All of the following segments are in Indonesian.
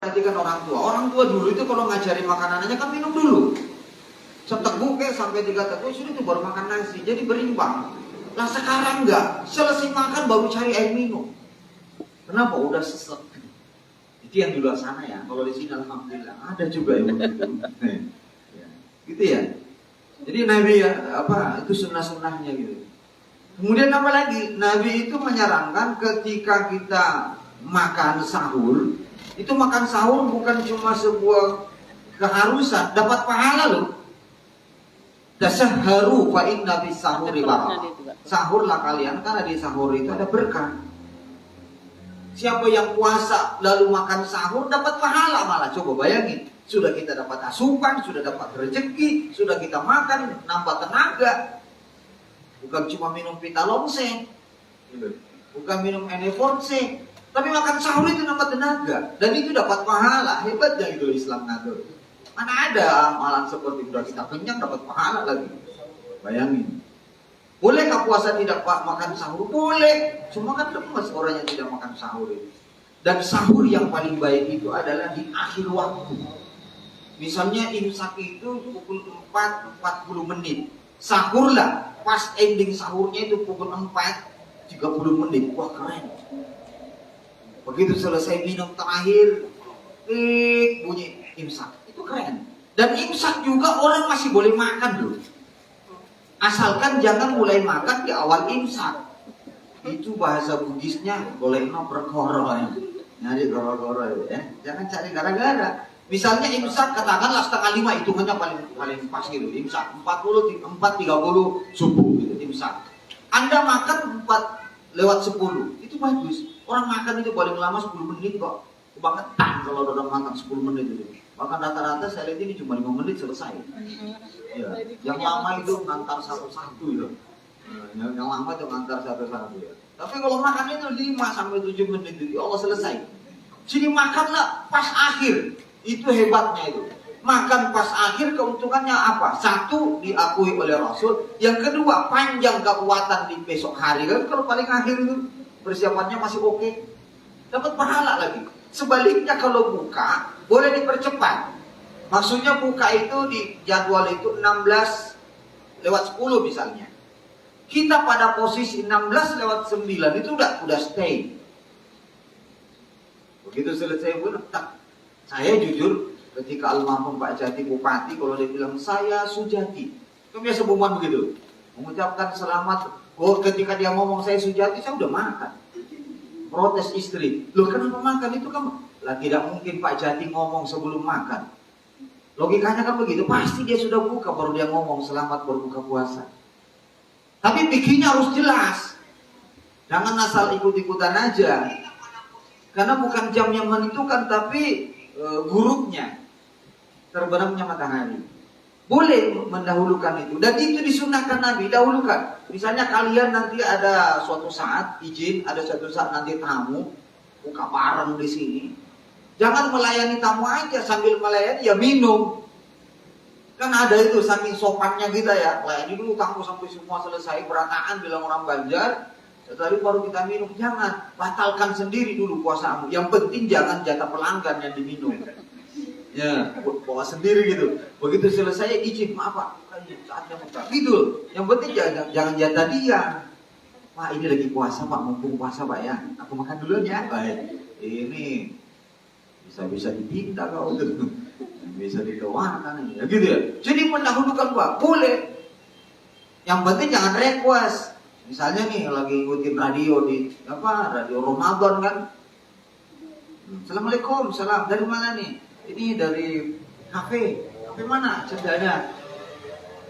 Perhatikan orang tua. Orang tua dulu itu kalau ngajari makanannya kan minum dulu. Seteguk sampai 3 teguk sudah itu baru makan nasi. Jadi berimbang. Nah sekarang enggak. Selesai makan baru cari air minum. Kenapa? Udah sesek. Itu yang di luar sana ya. Kalau di sini alhamdulillah ada juga yang begitu. Ya. Gitu ya. Jadi Nabi ya itu sunnah-sunnahnya gitu. Kemudian apa lagi? Nabi itu menyarankan ketika kita makan sahur, itu makan sahur bukan cuma sebuah keharusan, dapat pahala loh. Tasahharu fa inna bis sahuri barakah. Sahurlah kalian karena di sahur itu ada berkah. Siapa yang puasa lalu makan sahur dapat pahala malah. Coba bayangin, sudah kita dapat asupan, sudah dapat rezeki, sudah kita makan nambah tenaga. Bukan cuma minum Pitalongse, bukan minum Eneforce, tapi makan sahur itu nambah tenaga. Dan itu dapat pahala. Hebatnya itu Islam ngatur. Mana ada amalan seperti udah kita kenyang dapat pahala lagi. Bayangin. Bolehkah puasa tidak makan sahur? Boleh. Cuma kan lemas orang yang tidak makan sahur itu. Dan sahur yang paling baik itu adalah di akhir waktu. Misalnya imsak itu pukul 4:40 menit. Sahurlah. Pas ending sahurnya itu pukul 4:30 menit. Wah keren. Begitu selesai minum terakhir, bunyi imsak. Itu keren. Dan imsak juga orang masih boleh makan loh. Asalkan jangan mulai makan di awal imsak. Itu bahasa Buddhisnya boleh berkoro ya. Nyari goro-goro ya. Jangan cari gara-gara. Misalnya imsak katakanlah 4:30, hitungannya paling pas gitu. Imsak 4:30 subuh gitu imsak. Anda makan 4:10, itu bagus. Orang makan itu paling lama 10 menit kok. Kebangetan kalau udah makan 10 menit itu. Bahkan rata-rata saya lihat ini cuma 5 menit selesai. Ya. Yang lama itu ngantar satu-satu itu. Yang lama itu ngantar satu-satu ya. Tapi kalau makan itu 5-7 menit itu, ya Allah selesai. Jadi makanlah pas akhir. Itu hebatnya itu. Makan pas akhir keuntungannya apa? Satu, diakui oleh Rasul. Yang kedua, panjang kekuatan di besok hari. Kan kalau paling akhir itu persiapannya masih oke, dapat pahala lagi. Sebaliknya kalau buka, boleh dipercepat. Maksudnya buka itu di jadwal itu 16:10 misalnya. Kita pada posisi 16:09 itu udah stay. Begitu selesai pun tak. Saya jujur ketika almarhum Pak Jati Bupati, kalau dia bilang saya Sujati, itu biasa pengumuman begitu, mengucapkan selamat. Oh ketika dia ngomong saya Sujati, saya udah makan. Protes istri, loh kenapa makan? Itu kan lah tidak mungkin Pak Jati ngomong sebelum makan. Logikanya kan begitu, pasti dia sudah buka baru dia ngomong selamat berbuka puasa. Tapi bikinnya harus jelas, jangan asal ikut-ikutan aja. Karena bukan jam yang menentukan, tapi gurupnya, terbenamnya matahari. Boleh mendahulukan itu. Dan itu disunahkan Nabi, dahulukan. Misalnya kalian nanti ada suatu saat izin, ada suatu saat nanti tamu buka bareng di sini. Jangan melayani tamu aja, sambil melayani ya minum. Kan ada itu saking sopannya kita ya. Layani dulu tamu sampai semua selesai, berataan bilang orang Banjar. Setelah itu baru kita minum. Jangan, batalkan sendiri dulu puasamu. Yang penting jangan jatah pelanggan yang diminum. Ya, bawa sendiri gitu. Begitu selesai izin, maaf Pak, saatnya muka. Gitu. Yang penting jangan jatah dia. Pak ini lagi puasa Pak, mumpung puasa Pak ya. Aku makan dulu ya. Baik. Ini bisa dipinta kau gitu. Bisa dikeluarkan ya gitu ya. Jadi mendahulukan Pak, boleh. Yang penting jangan request. Misalnya nih lagi ngikutin radio di radio Ramadan kan. Assalamualaikum, salam. Dari mana nih? Ini dari kafe. Kafe mana? Cendanya.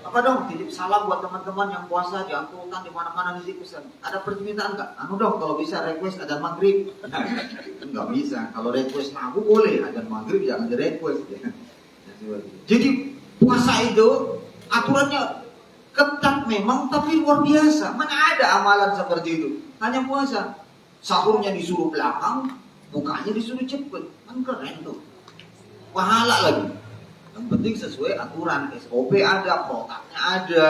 Apa dong? Titip salam buat teman-teman yang puasa di angkutan di mana-mana di situ. Ada permintaan enggak? Anu dong, kalau bisa request adzan maghrib. Enggak bisa. Kalau request aku boleh, adzan maghrib jangan di request ya. Jadi puasa itu aturannya ketat memang, tapi luar biasa. Mana ada amalan seperti itu? Hanya puasa. Sahurnya disuruh belakang, bukanya disuruh cepet. Kan keren tuh. Pahala lagi. Yang penting sesuai aturan. SOP ada, protapnya ada.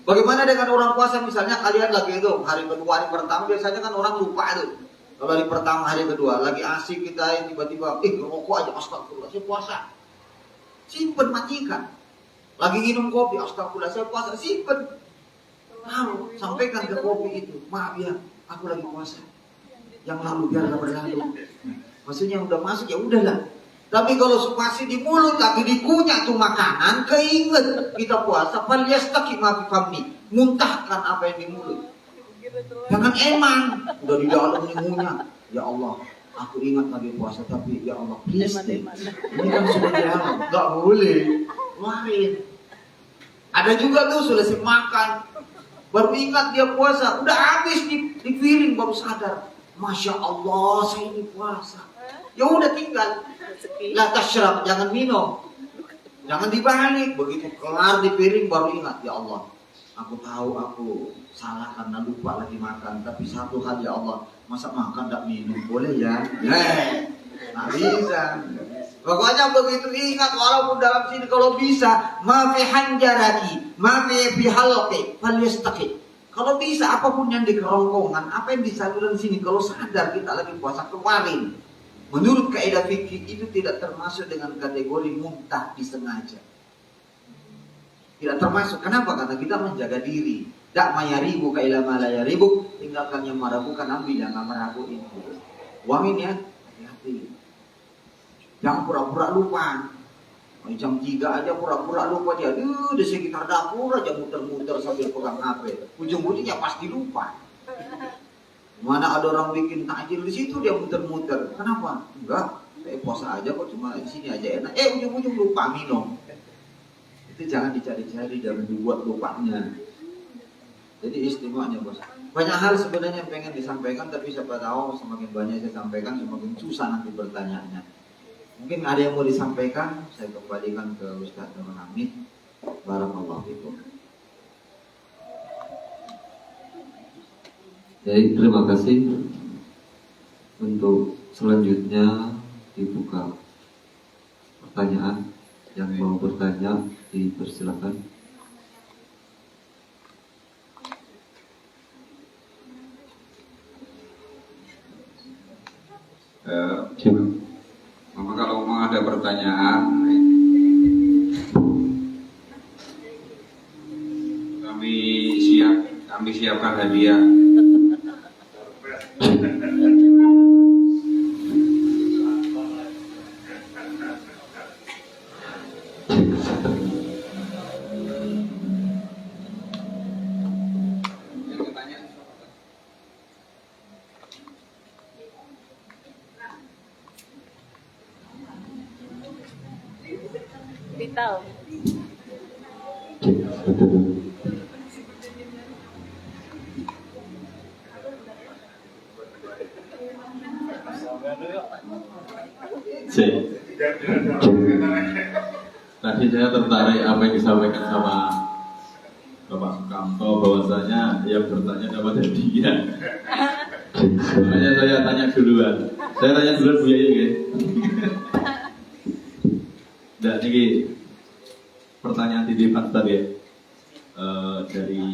Bagaimana dengan orang puasa? Misalnya kalian lagi itu hari kedua, hari pertama biasanya kan orang lupa tuh. Kalau hari pertama, hari kedua lagi asik kita, tiba-tiba rokok aja, astagfirullah, saya puasa. Simpen, matikan. Lagi minum kopi, astagfirullah, saya puasa. Simpen. Lalu sampaikan ke kopi itu, maaf ya, aku lagi puasa. Yang lalu biarlah berlalu. Maksudnya udah masuk ya udahlah. Tapi kalau masih di mulut lagi dikunyah tuh makanan, keinget kita puasa, falyastaqi ma fi fammi. Muntahkan apa yang di mulut. Jangan emang udah di dalam ngunyah. Ya Allah, aku ingat lagi puasa tapi ya Allah please deh. Ini kan sudah di dalam, nggak boleh. Keluarin. Ada juga tuh selesai makan, baru ingat dia puasa, udah habis di piring baru sadar. Masya Allah, saya ini puasa. Ya udah tinggal. La tashrab, jangan minum. Jangan dibalik. Begitu kelar di piring baru ingat, ya Allah, aku tahu aku salah karena lupa lagi makan. Tapi satu hal ya Allah, masa makan tak minum boleh ya? Nah bisa. Pokoknya begitu ingat, walaupun dalam sini kalau bisa, ma fi hanjaraki, ma fi halqi, falyastaqi. Kalau bisa apapun yang di kerongkongan, apa yang di saluran sini, kalau sadar kita lagi puasa, keluarin. Menurut kaidah fikih itu tidak termasuk dengan kategori muntah disengaja. Tidak termasuk. Kenapa? Karena kita menjaga diri. Dak mayaribu kaila malayaribu, tinggalkan yang meragukan, ambil yang nggak meragu itu. Uangin ya, hati-hati. Jangan pura-pura lupa. Jam 3 aja pura-pura lupa dia. Di sekitar dapur aja muter-muter sambil pegang HP. Ujung-ujungnya pasti lupa. Mana ada orang bikin takjil di situ dia muter-muter. Kenapa? Enggak, saya puasa aja kok, cuma di sini aja enak. Ujung-ujung lupa minum. Itu jangan dicari-cari dan dibuat lupanya. Jadi istimewanya bos. Banyak hal sebenarnya yang pengen disampaikan, tapi siapa tahu semakin banyak saya sampaikan semakin susah nanti bertanyaannya. Mungkin ada yang mau disampaikan, saya kembalikan ke Ustaz Nur Hamid. Barakallahu fikum. Baik, terima kasih. Untuk selanjutnya dibuka pertanyaan. Yang mau bertanya dipersilakan. Mama kalau mau ada pertanyaan, kami siapkan hadiah. Vital. Tadi saya tertarik apa yang disampaikan sama Bapak Sukamto, bahwasanya yang bertanya dapat hadiah. Makanya saya tanya duluan. Saya tanya duluan Bu Yaya ya. Dan ini pertanyaan titipan tadi ya, dari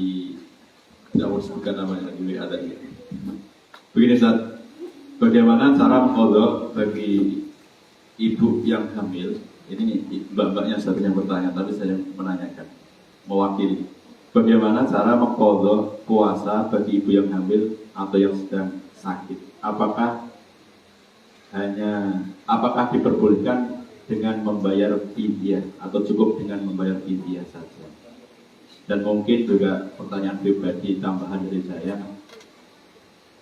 tidak mau sebutkan namanya di WA tadi. Begini Ustaz, bagaimana cara mengkodok bagi ibu yang hamil? Ini mbak-mbaknya satunya bertanya, tapi saya menanyakan, mewakili. Bagaimana cara mengkodok puasa bagi ibu yang hamil atau yang sedang sakit? Apakah diperbolehkan dengan membayar fidyah atau cukup dengan membayar fidyah saja? Dan mungkin juga pertanyaan pribadi tambahan dari saya,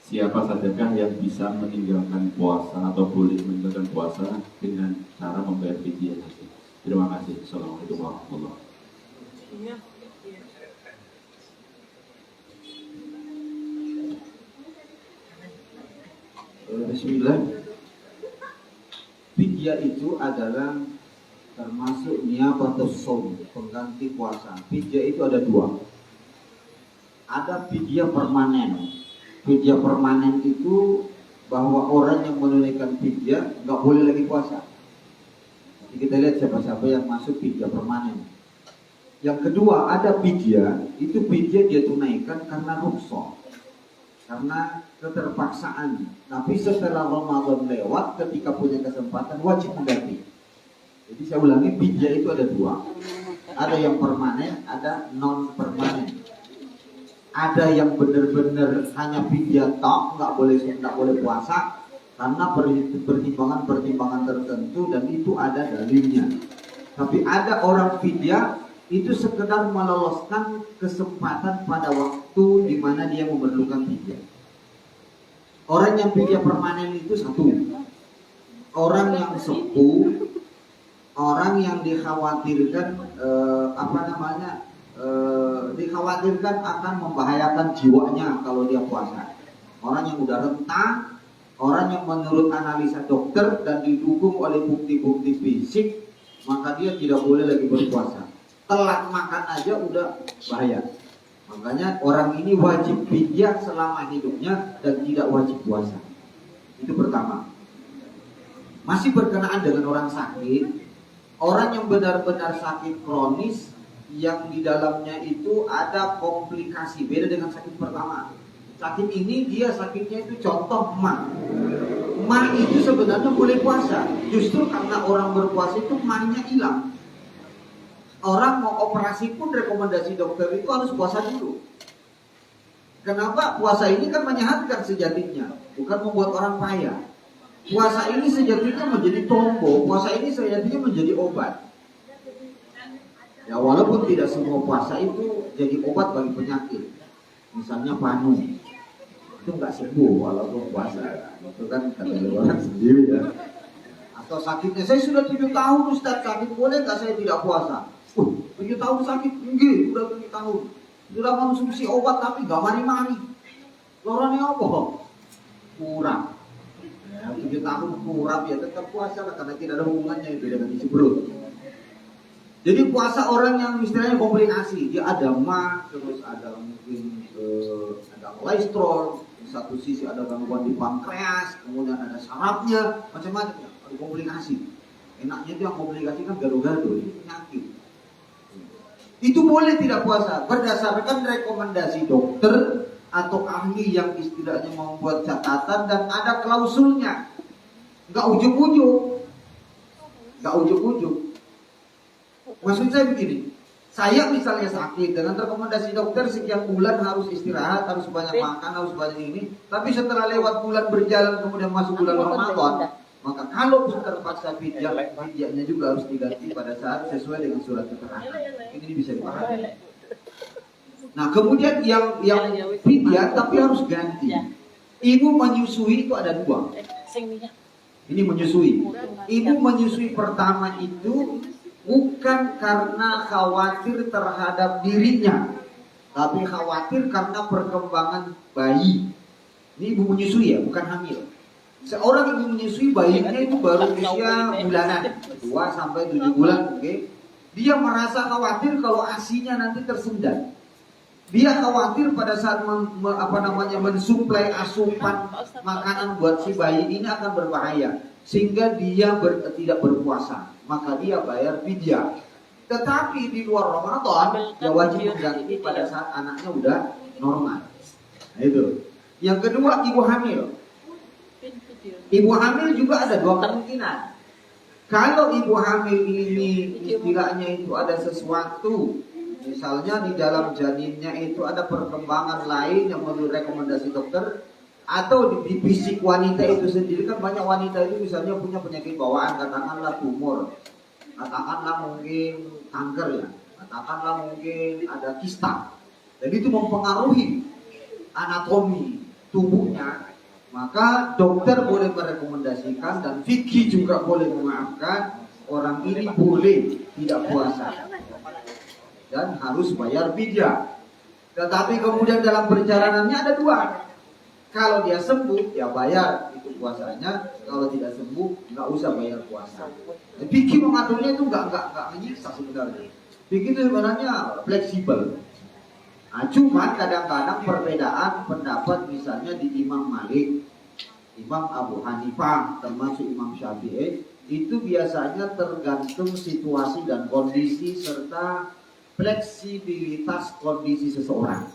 siapa sajakah yang bisa meninggalkan puasa atau boleh meninggalkan puasa dengan cara membayar fidyah saja? Terima kasih. Assalamualaikum warahmatullahi wabarakatuh. Bismillah. Fidyah itu adalah termasuk niyabatus shaum, pengganti puasa. Fidyah itu ada dua. Ada fidyah permanen. Fidyah permanen itu bahwa orang yang menunaikan fidyah nggak boleh lagi puasa. Jadi kita lihat siapa-siapa yang masuk fidyah permanen. Yang kedua ada fidyah, itu fidyah dia tunaikan karena rukhsah. karena keterpaksaan. Tapi setelah Ramadan lewat, ketika punya kesempatan wajib mengganti. Jadi saya ulangi, fidya itu ada dua. Ada yang permanen, ada non permanen. Ada yang benar-benar hanya fidya tok, nggak boleh puasa karena pertimbangan tertentu dan itu ada dalilnya. Tapi ada orang fidya itu sekedar meloloskan kesempatan pada waktu di mana dia memerlukan fidya. Orang yang fidya permanen itu satu, orang yang sepuh, orang yang dikhawatirkan dikhawatirkan akan membahayakan jiwanya kalau dia puasa. Orang yang udah rentang, orang yang menurut analisa dokter dan didukung oleh bukti-bukti fisik, maka dia tidak boleh lagi berpuasa. Telat makan aja udah bahaya. Makanya orang ini wajib fidya selama hidupnya dan tidak wajib puasa. Itu pertama. Masih berkenaan dengan orang sakit, orang yang benar-benar sakit kronis yang di dalamnya itu ada komplikasi, beda dengan sakit pertama. Sakit ini dia sakitnya itu contoh mah itu sebenarnya boleh puasa. Justru karena orang berpuasa itu mahnya hilang. Orang mau operasi pun rekomendasi dokter itu harus puasa dulu. Kenapa? Puasa ini kan menyehatkan sejatinya, bukan membuat orang payah. Puasa ini sejatinya menjadi tombo, puasa ini sejatinya menjadi obat. Ya walaupun tidak semua puasa itu jadi obat bagi penyakit. Misalnya panu, itu nggak sembuh walaupun puasa. Itu kan kata orang sendiri ya. Atau sakitnya, saya sudah 7 tahun Ustaz sakit, boleh nggak saya tidak puasa? 7 tahun sakit, enggak, udah 7 tahun. Sudah konsumsi obat tapi nggak mari-mari. Loranya apa? Kurang. Ya, 7 tahun kurang ya tetap puasa lah karena tidak ada hubungannya itu dengan isi perut. Jadi puasa orang yang istilahnya komplikasi, dia ada mah, terus ada mungkin ada kolesterol, di satu sisi ada gangguan di pankreas, kemudian ada sarafnya, macam-macam, ada komplikasi. Enaknya itu yang komplikasi kan gado-gado, ini penyakit. Itu boleh tidak puasa berdasarkan rekomendasi dokter atau ahli yang istilahnya membuat catatan dan ada klausulnya. Nggak ujuk-ujuk. Maksud saya begini, saya misalnya sakit dengan rekomendasi dokter sekian bulan harus istirahat, harus banyak makan, harus banyak ini. Tapi setelah lewat bulan berjalan kemudian masuk bulan Ramadan, maka kalau terpaksa fidyahnya juga harus diganti pada saat sesuai dengan surat keterangan. Ini bisa dipahami. Nah kemudian yang fidyah tapi harus ganti. Ibu menyusui itu ada dua. Ini menyusui. Ibu menyusui pertama itu bukan karena khawatir terhadap dirinya, tapi khawatir karena perkembangan bayi. Ini ibu menyusui ya, bukan hamil. Seorang ibu menyusui bayinya itu baru usia bulanan, 2 sampai 7 bulan, oke. Dia merasa khawatir kalau ASI-nya nanti tersendat. Dia khawatir pada saat mensuplai asupan makanan buat si bayi ini akan berbahaya, sehingga dia tidak berpuasa. Maka dia bayar fidyah. Tetapi di luar Ramadan dia wajib mengganti pada saat anaknya udah normal. Nah itu. Yang kedua, ibu hamil. Ibu hamil juga ada dua kemungkinan. Kalau ibu hamil ini istilahnya itu ada sesuatu, misalnya di dalam janinnya itu ada perkembangan lain yang menurut rekomendasi dokter, atau di fisik wanita itu sendiri kan banyak wanita itu misalnya punya penyakit bawaan, katakanlah tumor, katakanlah mungkin kanker ya, katakanlah mungkin ada kista, dan itu mempengaruhi anatomi tubuhnya, maka dokter boleh merekomendasikan dan fikih juga boleh memaafkan orang ini boleh tidak puasa dan harus bayar fidyah. Tetapi kemudian dalam perjalanannya ada dua. Kalau dia sembuh, ya bayar itu puasanya. Kalau tidak sembuh, nggak usah bayar puasa. Fikih mengaturnya itu nggak menyiksa sebenarnya. Fikih itu sebenarnya fleksibel. Nah, cuma kadang-kadang perbedaan pendapat misalnya di Imam Malik, Imam Abu Hanifah, termasuk Imam Syafi'i, itu biasanya tergantung situasi dan kondisi serta fleksibilitas kondisi seseorang.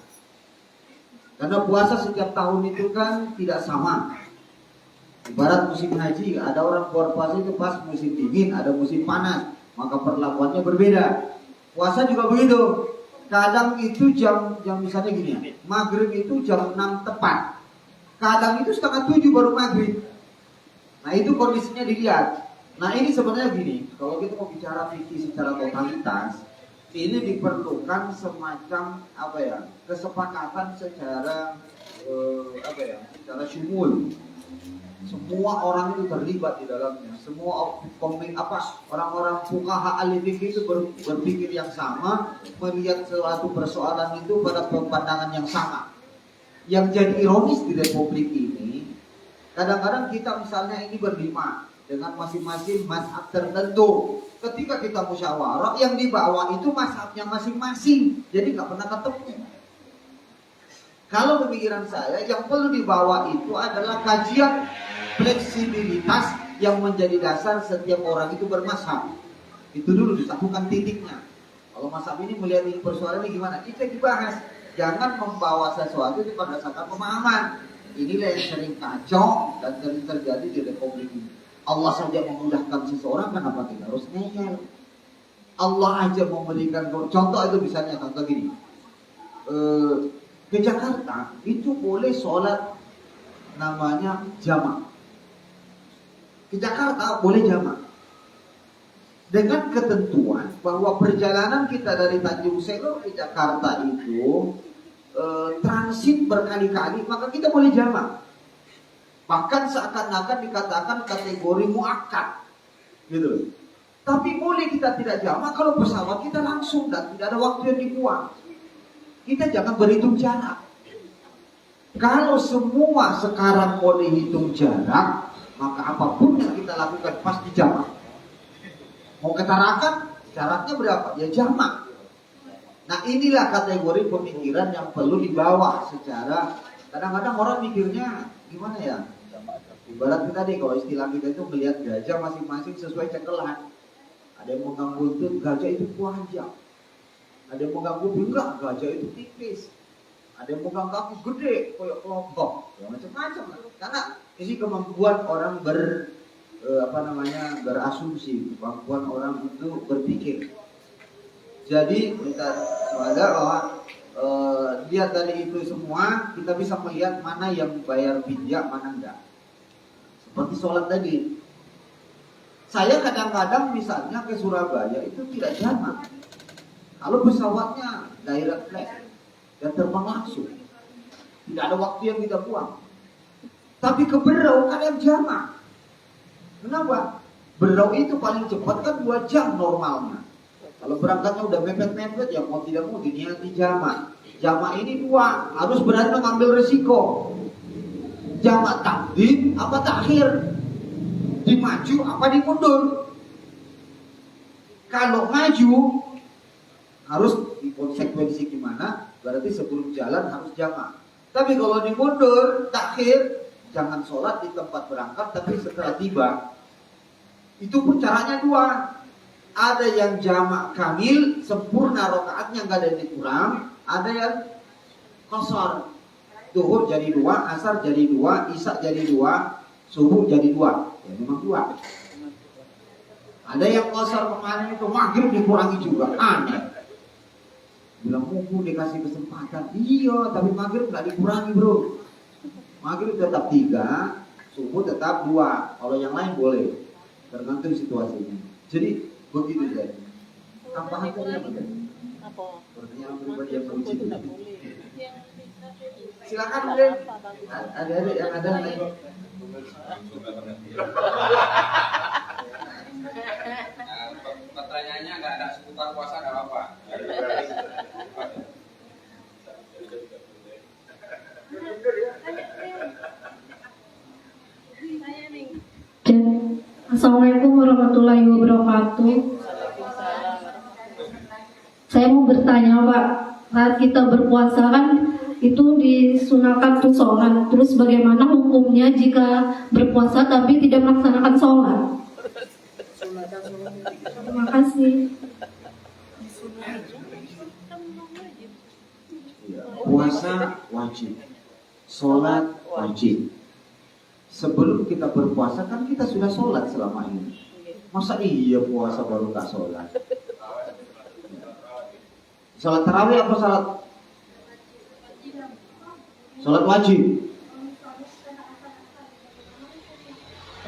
Karena puasa setiap tahun itu kan tidak sama. Ibarat musim haji, ada orang berpuasa itu pas musim dingin, ada musim panas, maka perlakuannya berbeda. Puasa juga begitu. Kadang itu jam misalnya gini ya, maghrib itu jam 6 tepat. Kadang itu setengah 7 baru maghrib. Nah itu kondisinya dilihat. Nah ini sebenarnya gini, kalau kita mau bicara fikih secara totalitas, ini diperlukan semacam apa ya, kesepakatan secara secara syumul. Semua orang itu terlibat di dalamnya. Semua orang-orang fuqaha ahli fikih itu berpikir yang sama, melihat suatu persoalan itu pada pandangan yang sama. Yang jadi ironis di Republik ini, kadang-kadang kita misalnya ini berlima dengan masing-masing mazhab tertentu. Ketika kita musyawarah, yang dibawa itu mazhabnya masing-masing. Jadi nggak pernah ketemu. Kalau pemikiran saya, yang perlu dibawa itu adalah kajian fleksibilitas yang menjadi dasar setiap orang itu bermazhab. Itu dulu disatukan titiknya. Kalau mazhab ini melihat ini persoalan ini gimana, itu dibahas. Jangan membawa sesuatu itu berdasarkan pemahaman. Inilah yang sering kacau dan sering terjadi di Republik ini. Allah saja memudahkan seseorang, kenapa kita harus ngeyel? Allah aja memberikan contoh itu misalnya contoh gini. Ke Jakarta itu boleh sholat namanya jamak. Ke Jakarta boleh jamak dengan ketentuan bahwa perjalanan kita dari Tanjung Selo ke Jakarta itu transit berkali-kali, maka kita boleh jamak. Bahkan seakan-akan dikatakan kategori muakkad, gitu. Tapi boleh kita tidak jamak kalau pesawat kita langsung dan tidak ada waktu yang dibuang. Kita jangan berhitung jarak. Kalau semua sekarang mau dihitung jarak, maka apapun yang kita lakukan pasti jamak. Mau ke Tarakan, jaraknya berapa? Ya jamak. Nah inilah kategori pemikiran yang perlu dibawa secara, kadang-kadang orang mikirnya gimana ya? Ibarat kita tadi, kalau istilah kita itu melihat gajah masing-masing sesuai cekelan. Ada yang mengganggu itu gajah itu panjang. Ada yang mengganggu enggak, gajah itu tipis. Ada yang mengganggu kaki gede, kayak kelompok. Ya macam-macam. Karena ini kemampuan orang berasumsi, kemampuan orang untuk berpikir. Jadi kita semoga bahwa lihat dari itu semua kita bisa melihat mana yang bayar pijak, mana enggak. Seperti sholat tadi. Saya kadang-kadang misalnya ke Surabaya itu tidak jamak. Kalau pesawatnya direct flight dan terbang langsung, tidak ada waktu yang kita buang. Tapi ke Berau kadang jamak. Kenapa? Berau itu paling cepat kan 2 jam normalnya. Kalau berangkatnya udah mepet-mepet ya mau tidak mau diniati jamak. Jamak ini 2, harus berani mengambil resiko. Jamak takdim apa takhir? Dimaju apa dimundur? Kalau maju harus dikonsekuensi gimana? Berarti sebelum jalan harus jamak. Tapi kalau dimundur takhir, jangan sholat di tempat berangkat tapi setelah tiba. Itu pun caranya 2. Ada yang jamak kamil, sempurna rakaatnya nggak ada yang dikurang. Ada yang qashar. Zuhur jadi 2, asar jadi 2, isya jadi 2, subuh jadi 2. Ya memang 2. Ada yang qashar kemarin itu maghrib dikurangi juga. Aneh. Bilang mumpung dikasih kesempatan. Iya, tapi maghrib nggak dikurangi bro. Maghrib tetap 3, subuh tetap 2. Kalau yang lain boleh. Tergantung situasinya. Jadi begitu jadi. Tambahan tadi apa tadi? Pertanyaan pribadi yang lucu. Silakan deh. Ada yang ada lagi. Pertanyaannya nggak ada seputar puasa nggak apa-apa. Assalamualaikum warahmatullahi wabarakatuh. Saya mau bertanya Pak, saat kita berpuasa kan itu disunahkan untuk sholat. Terus bagaimana hukumnya jika berpuasa tapi tidak melaksanakan sholat? Terima kasih. Ya, puasa wajib, sholat wajib. Sebelum kita berpuasa kan kita sudah sholat selama ini. Masa iya puasa baru tak sholat? Sholat tarawih apa sholat wajib?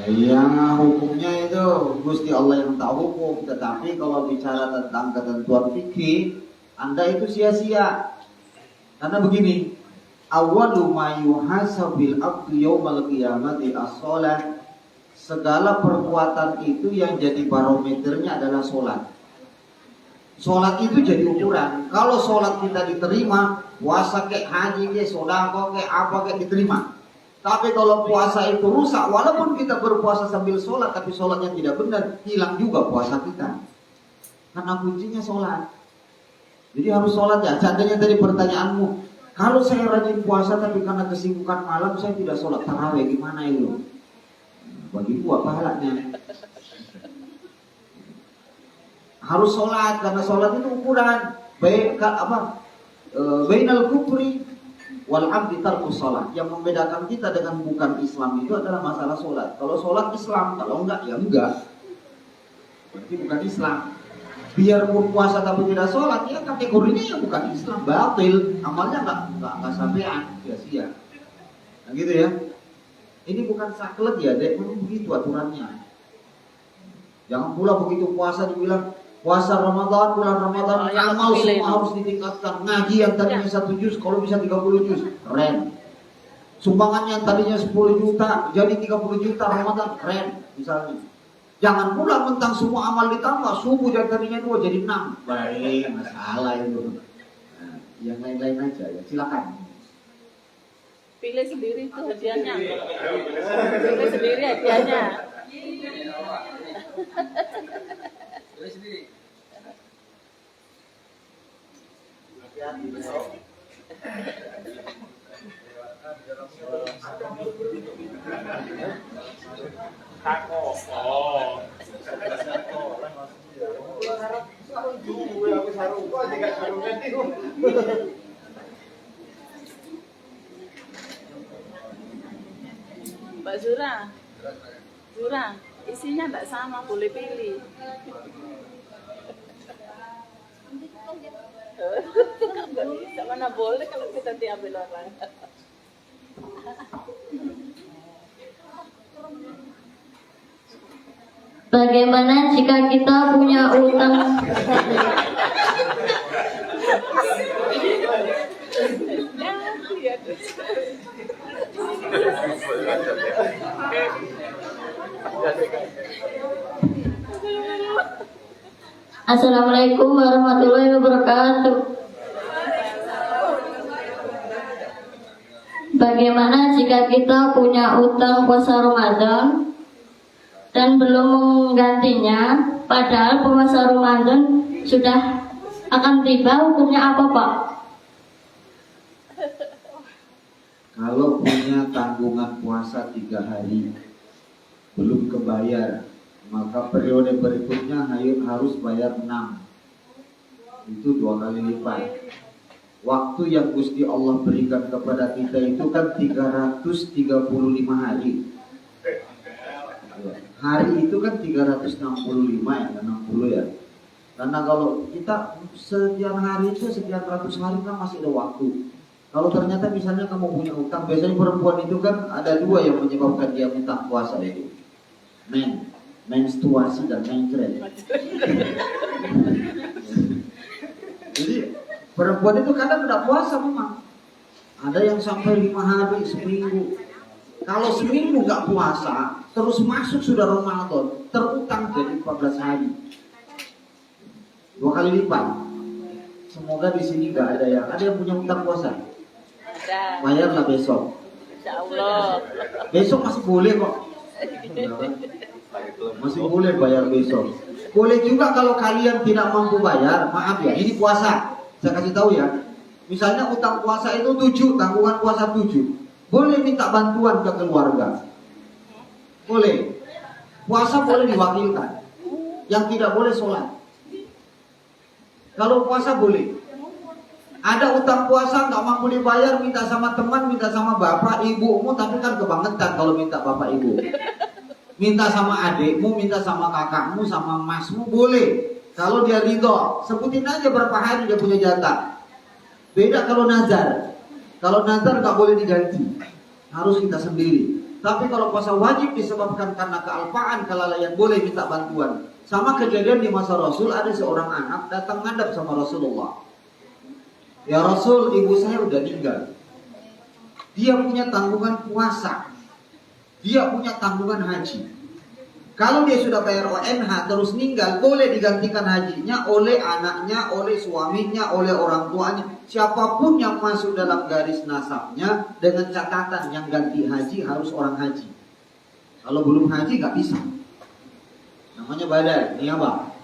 Iya, hukumnya itu Gusti Allah yang tahu hukum. Tetapi kalau bicara tentang ketentuan fikih, Anda itu sia-sia. Karena begini, awwalu ma yuhasabil abdu yaumal qiyamati as-shalah. Segala perbuatan itu yang jadi barometernya adalah sholat. Sholat itu jadi ukuran. Kalau sholat kita diterima, puasa kayak haji, kayak sodako, kayak apa kayak diterima. Tapi kalau puasa itu rusak, walaupun kita berpuasa sambil sholat, tapi sholatnya tidak benar, hilang juga puasa kita. Karena kuncinya sholat. Jadi harus sholat ya. Seandainya tadi pertanyaanmu, kalau saya rajin puasa tapi karena kesibukan malam saya tidak sholat tarawih, gimana itu? Bagi gua pahalanya. Harus sholat karena sholat itu ukuran. Bainal kufri wal abdi tarkus sholat. Yang membedakan kita dengan bukan Islam itu adalah masalah sholat. Kalau sholat Islam, kalau enggak ya enggak. Berarti bukan Islam. Biarpun puasa tapi tidak sholat, ya kategorinya ya bukan Islam, batil. Amalnya enggak sampean, sia-sia. Nah gitu ya. Ini bukan saklek ya, dek. Memang begitu aturannya. Jangan pula begitu puasa dibilang puasa Ramadan, bulan Ramadan, amal semua harus ditingkatkan. Ngaji yang tadinya 1 juz, kalau bisa 30 juz, keren. Sumbangan yang tadinya 10 juta, jadi 30 juta Ramadan, keren. Misalnya. Jangan pula mentang semua amal ditambah, subuh yang tadinya 2 jadi 6. Baik, masalah itu. Nah, yang lain-lain aja ya, silakan. Pilih sendiri tuh hadiahnya. Pilih sendiri hadiahnya. Tulis sendiri. Tako. Oh. Mbak Zura, isinya enggak sama, boleh pilih. Nggak bisa, mana boleh kalau kita diambil orang. Bagaimana jika kita punya utang? Assalamualaikum warahmatullahi wabarakatuh. Bagaimana jika kita punya utang puasa Ramadan dan belum menggantinya, padahal puasa Ramadan sudah akan tiba, hukumnya apa, Pak? Kalau punya tanggungan puasa 3 hari belum kebayar, maka periode berikutnya harus bayar 6. Itu 2 kali lipat. Waktu yang Gusti Allah berikan kepada kita itu kan 335 hari. Hari itu kan 365 ya, 60 ya. Karena kalau kita sekian hari itu sekian ratus hari kan masih ada waktu. Kalau ternyata misalnya kamu punya utang, biasanya perempuan itu kan ada 2 yang menyebabkan dia utang puasa itu. Menstruasi dan mencret. Jadi perempuan itu kadang tidak puasa memang. Ada yang sampai 5 hari, seminggu. Kalau seminggu nggak puasa, terus masuk sudah Ramadan, terutang jadi 14 hari. 2 kali lipat. Semoga di sini nggak ada yang punya utang puasa. Ada. Bayarlah besok. Insya Allah. Besok masih boleh kok. Masih boleh bayar besok. Boleh juga kalau kalian tidak mampu bayar, maaf ya, ini puasa. Saya kasih tahu ya. Misalnya utang puasa itu 7, tanggungan puasa 7. Boleh minta bantuan ke keluarga. Boleh. Puasa boleh diwakilkan. Yang tidak boleh sholat. Kalau puasa boleh. Ada utang puasa nggak mampu dibayar, minta sama teman, minta sama bapak ibumu, tapi kan kebangetan kalau minta bapak ibu. Minta sama adikmu, minta sama kakakmu, sama masmu boleh. Kalau dia ridho, sebutin aja berapa hari dia punya jatah. Beda kalau nazar. Kalau nazar nggak boleh diganti, harus kita sendiri. Tapi kalau puasa wajib disebabkan karena kealpaan, kelalaian, boleh minta bantuan. Sama kejadian di masa Rasul, ada seorang anak datang ngadap sama Rasulullah. Ya Rasul, ibu saya udah meninggal. Dia punya tanggungan puasa. Dia punya tanggungan haji. Kalau dia sudah bayar ONH terus meninggal, boleh digantikan hajinya oleh anaknya, oleh suaminya, oleh orang tuanya. Siapapun yang masuk dalam garis nasabnya, dengan catatan yang ganti haji harus orang haji. Kalau belum haji nggak bisa. Namanya badal, niabah.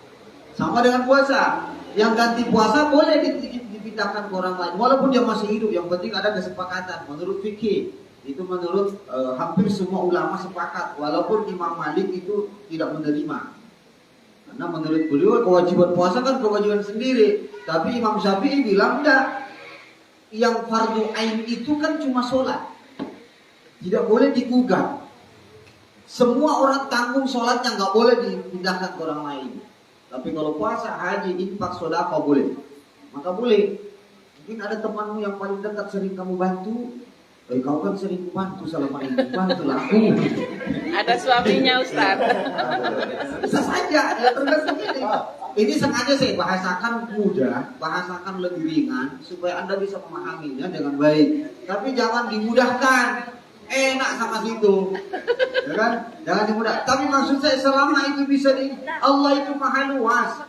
Sama dengan puasa. Yang ganti puasa boleh dipindahkan ke orang lain, walaupun dia masih hidup. Yang penting ada kesepakatan. Menurut fikih, itu menurut hampir semua ulama sepakat, walaupun Imam Malik itu tidak menerima. Karena menurut beliau kewajiban puasa kan kewajiban sendiri. Tapi Imam Syafi'i bilang enggak. Yang fardu ain itu kan cuma sholat, tidak boleh digugat. Semua orang tanggung sholatnya, nggak boleh dipindahkan ke orang lain. Tapi kalau puasa, haji, infak, sedekah boleh. Maka boleh. Mungkin ada temanmu yang paling dekat sering kamu bantu. Kau kan sering bantu selama ini, bantulah aku. Ada suaminya Ustaz. Bisa saja, ya tergantung ini. Ini sengaja saya bahasakan mudah, bahasakan lebih ringan supaya Anda bisa memahaminya dengan baik. Tapi jangan dimudahkan. Enak sama situ, ya kan? Jangan dimudah. Tapi maksud saya selama itu bisa Allah itu maha luas,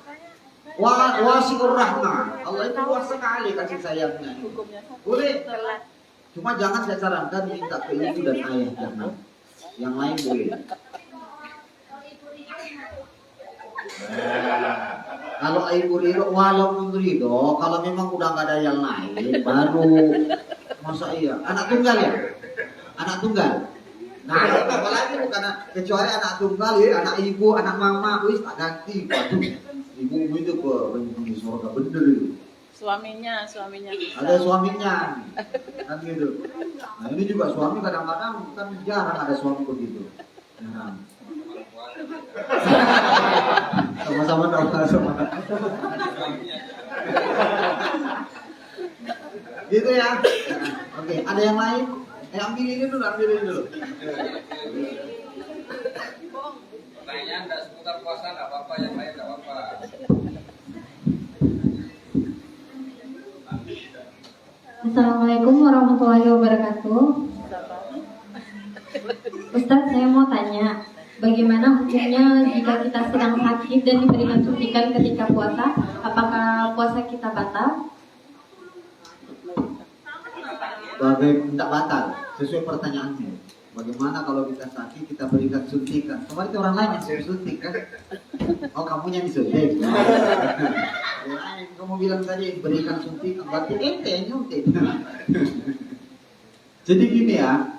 wasi'ur rahmah. Allah itu luas sekali kasih sayangnya. Boleh. Cuma jangan saya sarankan minta ke ibu dan ayah, jangan. Yang lain boleh. Kalau ibu ridho, walaupun ridho, kalau memang udah nggak ada yang lain, baru masa iya. Anak tunggal ya? Anak tunggal. Nah, apalagi bukan kecuali anak tunggal ya, anak ibu, anak mama, wis tak ganti. Waduh, ibu itu ke surga bener itu. Suaminya. Ada suaminya, kan gitu. Nah ini juga suami kadang-kadang kan jarang ada suami begitu. Nah. Sama-sama sama. Gitu ya. Oke, ada yang lain? Ambil ini dulu. Pertanyaan tidak seputar puasa nggak apa-apa, yang lain nggak apa-apa. Assalamualaikum warahmatullahi wabarakatuh. Ustadz, saya mau tanya, bagaimana hukumnya jika kita sedang sakit dan diberikan suntikan ketika puasa? Apakah puasa kita batal? Tidak batal, sesuai pertanyaannya. Bagaimana kalau kita sakit kita berikan suntikan? Kemarin itu orang lain yang saya suntik kan? Oh, kamu yang disuntik. Kamu bilang tadi berikan suntikan, berarti ente yang nyuntik. Jadi gini ya,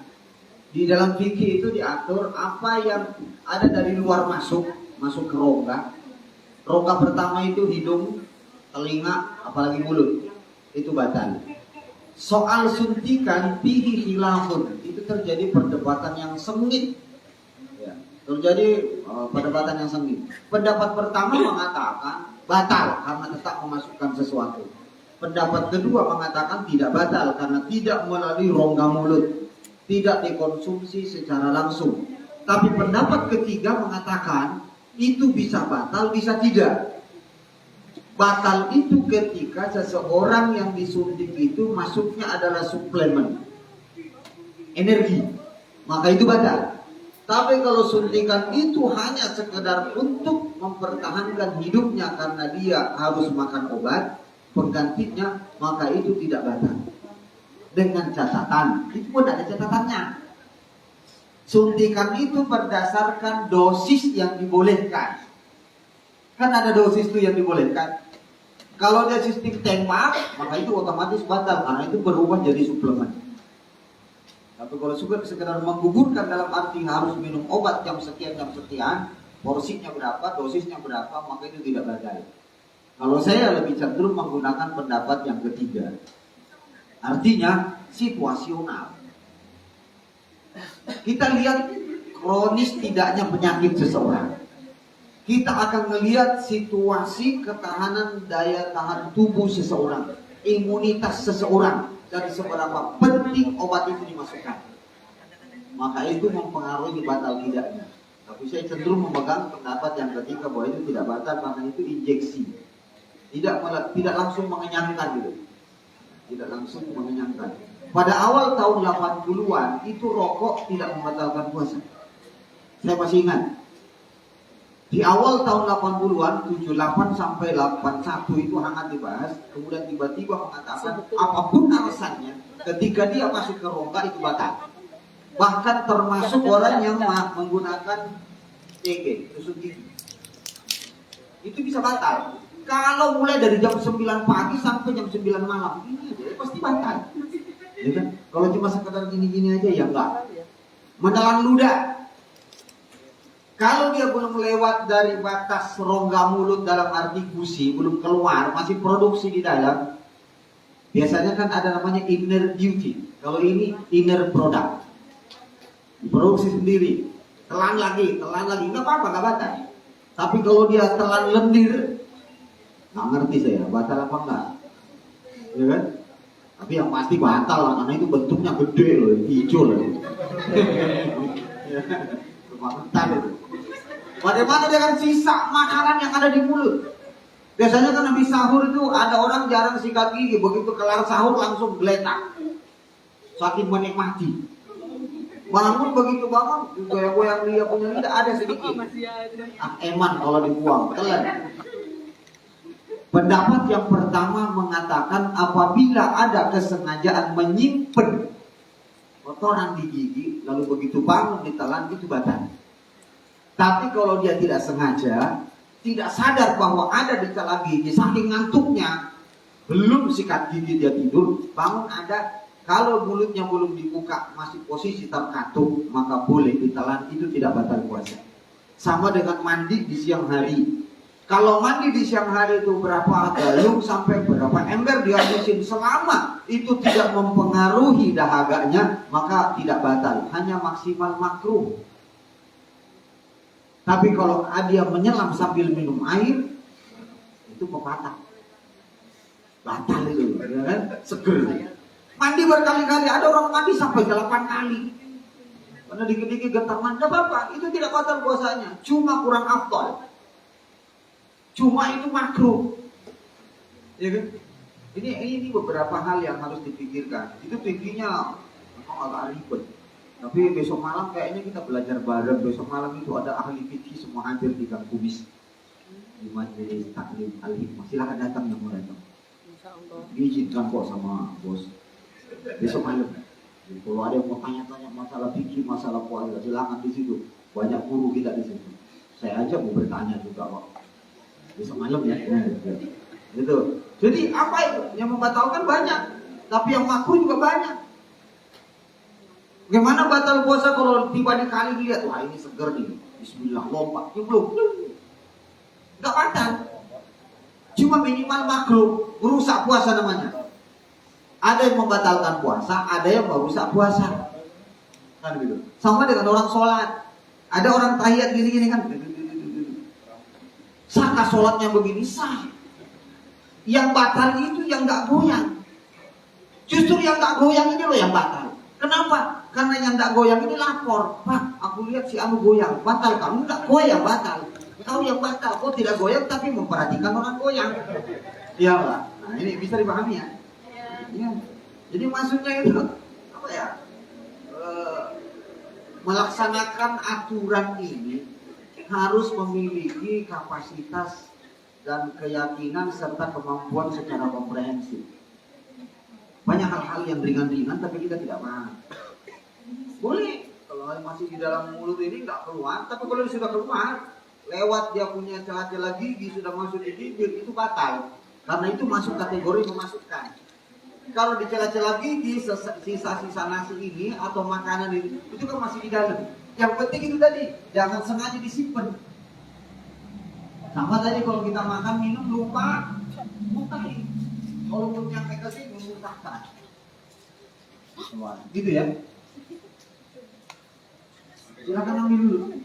di dalam fikih itu diatur apa yang ada dari luar masuk ke rongga. Rongga pertama itu hidung, telinga, apalagi mulut, itu batal. Soal suntikan fihi khilafun, itu terjadi perdebatan yang sengit. Ya, terjadi perdebatan yang sengit. Pendapat pertama mengatakan batal karena tetap memasukkan sesuatu. Pendapat kedua mengatakan tidak batal karena tidak melalui rongga mulut, tidak dikonsumsi secara langsung. Tapi pendapat ketiga mengatakan itu bisa batal, bisa tidak. Batal itu ketika seseorang yang disuntik itu masuknya adalah suplemen energi, maka itu batal. Tapi kalau suntikan itu hanya sekedar untuk mempertahankan hidupnya karena dia harus makan obat penggantinya, maka itu tidak batal. Dengan catatan, itu pun ada catatannya. Suntikan itu berdasarkan dosis yang dibolehkan. Kan ada dosis itu yang dibolehkan. Kalau dia sistem tembak, maka itu otomatis batal karena itu berubah jadi suplemen. Tapi kalau sekedar menggugurkan dalam arti harus minum obat jam sekian, porsinya berapa, dosisnya berapa, maka itu tidak batal. Kalau saya lebih cenderung menggunakan pendapat yang ketiga. Artinya situasional. Kita lihat kronis tidaknya penyakit seseorang. Kita akan melihat situasi ketahanan daya tahan tubuh seseorang, imunitas seseorang, dan seberapa penting obat itu dimasukkan. Maka itu mempengaruhi batal tidaknya. Tapi saya cenderung memegang pendapat yang ketiga bahwa itu tidak batal karena itu injeksi. Tidak langsung mengenyangkan gitu. Tidak langsung mengenyangkan. Pada awal tahun 80-an itu rokok tidak membatalkan puasa. Saya masih ingat. Di awal tahun 80-an, 78 sampai 81 itu hangat dibahas. Kemudian tiba-tiba mengatakan apapun alasannya, ketika dia masuk ke rongga itu batal. Bahkan termasuk orang yang menggunakan TG, tusuk gigi. Itu bisa batal. Kalau mulai dari jam 9 pagi sampai jam 9 malam, ini aja pasti batal. Ya kan? Kalau cuma sekedar gini-gini aja ya enggak. Menelan ludah. Kalau dia belum lewat dari batas rongga mulut dalam arti gusi, belum keluar, masih produksi di dalam, biasanya kan ada namanya inner duty. Kalau ini inner product, produksi sendiri, telan lagi, nggak apa-apa, nggak batal. Tapi kalau dia telan lendir, nggak ngerti saya, batal apa enggak, ya kan? Tapi yang pasti batal lah, karena itu bentuknya gede loh, hijau loh. Batal itu. Bagaimana dengan sisa makanan yang ada di mulut? Biasanya kan habis sahur itu ada orang jarang sikat gigi, begitu kelar sahur langsung geletak, saking menikmati. Bangun begitu bangun, goyang-goyang dia punya lidah ada sedikit. Eman kalau dibuang, telan. Pendapat yang pertama mengatakan apabila ada kesengajaan menyimpan kotoran di gigi, lalu begitu bangun ditelan itu batal. Tapi kalau dia tidak sengaja, tidak sadar bahwa ada di celah gigi, saking ngantuknya, belum sikat gigi dia tidur, bangun ada, kalau mulutnya belum dibuka, masih posisi terkatup, maka boleh ditelan, itu tidak batal puasa. Sama dengan mandi di siang hari. Kalau mandi di siang hari itu berapa galung sampai berapa ember dihabisin, selama itu tidak mempengaruhi dahaganya, maka tidak batal, hanya maksimal makruh. Tapi kalau dia menyelam sambil minum air, itu pepatah. Batal itu, ya kan? Seger. Mandi berkali-kali, ada orang mandi sampai 8 kali. Karena dikit-dikit gentar mandi, tidak apa-apa, itu tidak batal puasanya. Cuma kurang afdal. Cuma itu makruh. Ya kan? Ini beberapa hal yang harus dipikirkan. Itu tingginya memang agak ribet. Tapi besok malam kayaknya kita belajar bareng. Besok malam itu ada ahli fikih semua hadir di Gang Kubis di majelis taklim al-hikmah. Silahkan datang yang mau datang. Diizinkan kok sama bos. Besok malam. Jadi kalau ada yang mau tanya-tanya masalah fikih, masalah puasa, silakan di situ. Banyak guru kita di situ. Saya aja mau bertanya juga kok. Besok malam ya. Gitu. Jadi apa itu? Yang membatalkan banyak, tapi yang makruh juga banyak. Bagaimana batal puasa kalau tiba di kali lihat, wah ini seger nih, bismillah lompat, ya belum, nggak batal. Cuma minimal makruh, merusak puasa namanya. Ada yang membatalkan puasa, ada yang merusak puasa. Kan gitu. Sama dengan orang sholat. Ada orang tahiyat gini-gini kan, sah sholatnya begini sah. Yang batal itu yang nggak goyang. Justru yang nggak goyang ini loh yang batal. Kenapa? Karena yang nggak goyang ini lapor, Pak, aku lihat si Anu goyang, batal. Kamu nggak goyang, batal. Kau yang batal, kau tidak goyang tapi memperhatikan orang goyang. Iya lah. Nah ini bisa dipahami ya. Ya. Jadi maksudnya itu apa ya? Melaksanakan aturan ini harus memiliki kapasitas dan keyakinan serta kemampuan secara komprehensif. Banyak hal-hal yang ringan-ringan tapi kita tidak paham. Boleh, kalau masih di dalam mulut ini nggak keluar, tapi kalau sudah keluar, lewat dia punya celah-celah gigi, sudah masuk di bibir, itu batal. Karena itu masuk kategori memasukkan. Kalau di celah-celah gigi, sisa-sisa nasi ini atau makanan ini, itu kan masih di dalam. Yang penting itu tadi, jangan sengaja disimpan. Sama tadi kalau kita makan minum lupa muntahin. Kalau belum nyampe ke sini muntahkan. Gitu ya. Silakan ambil dulu.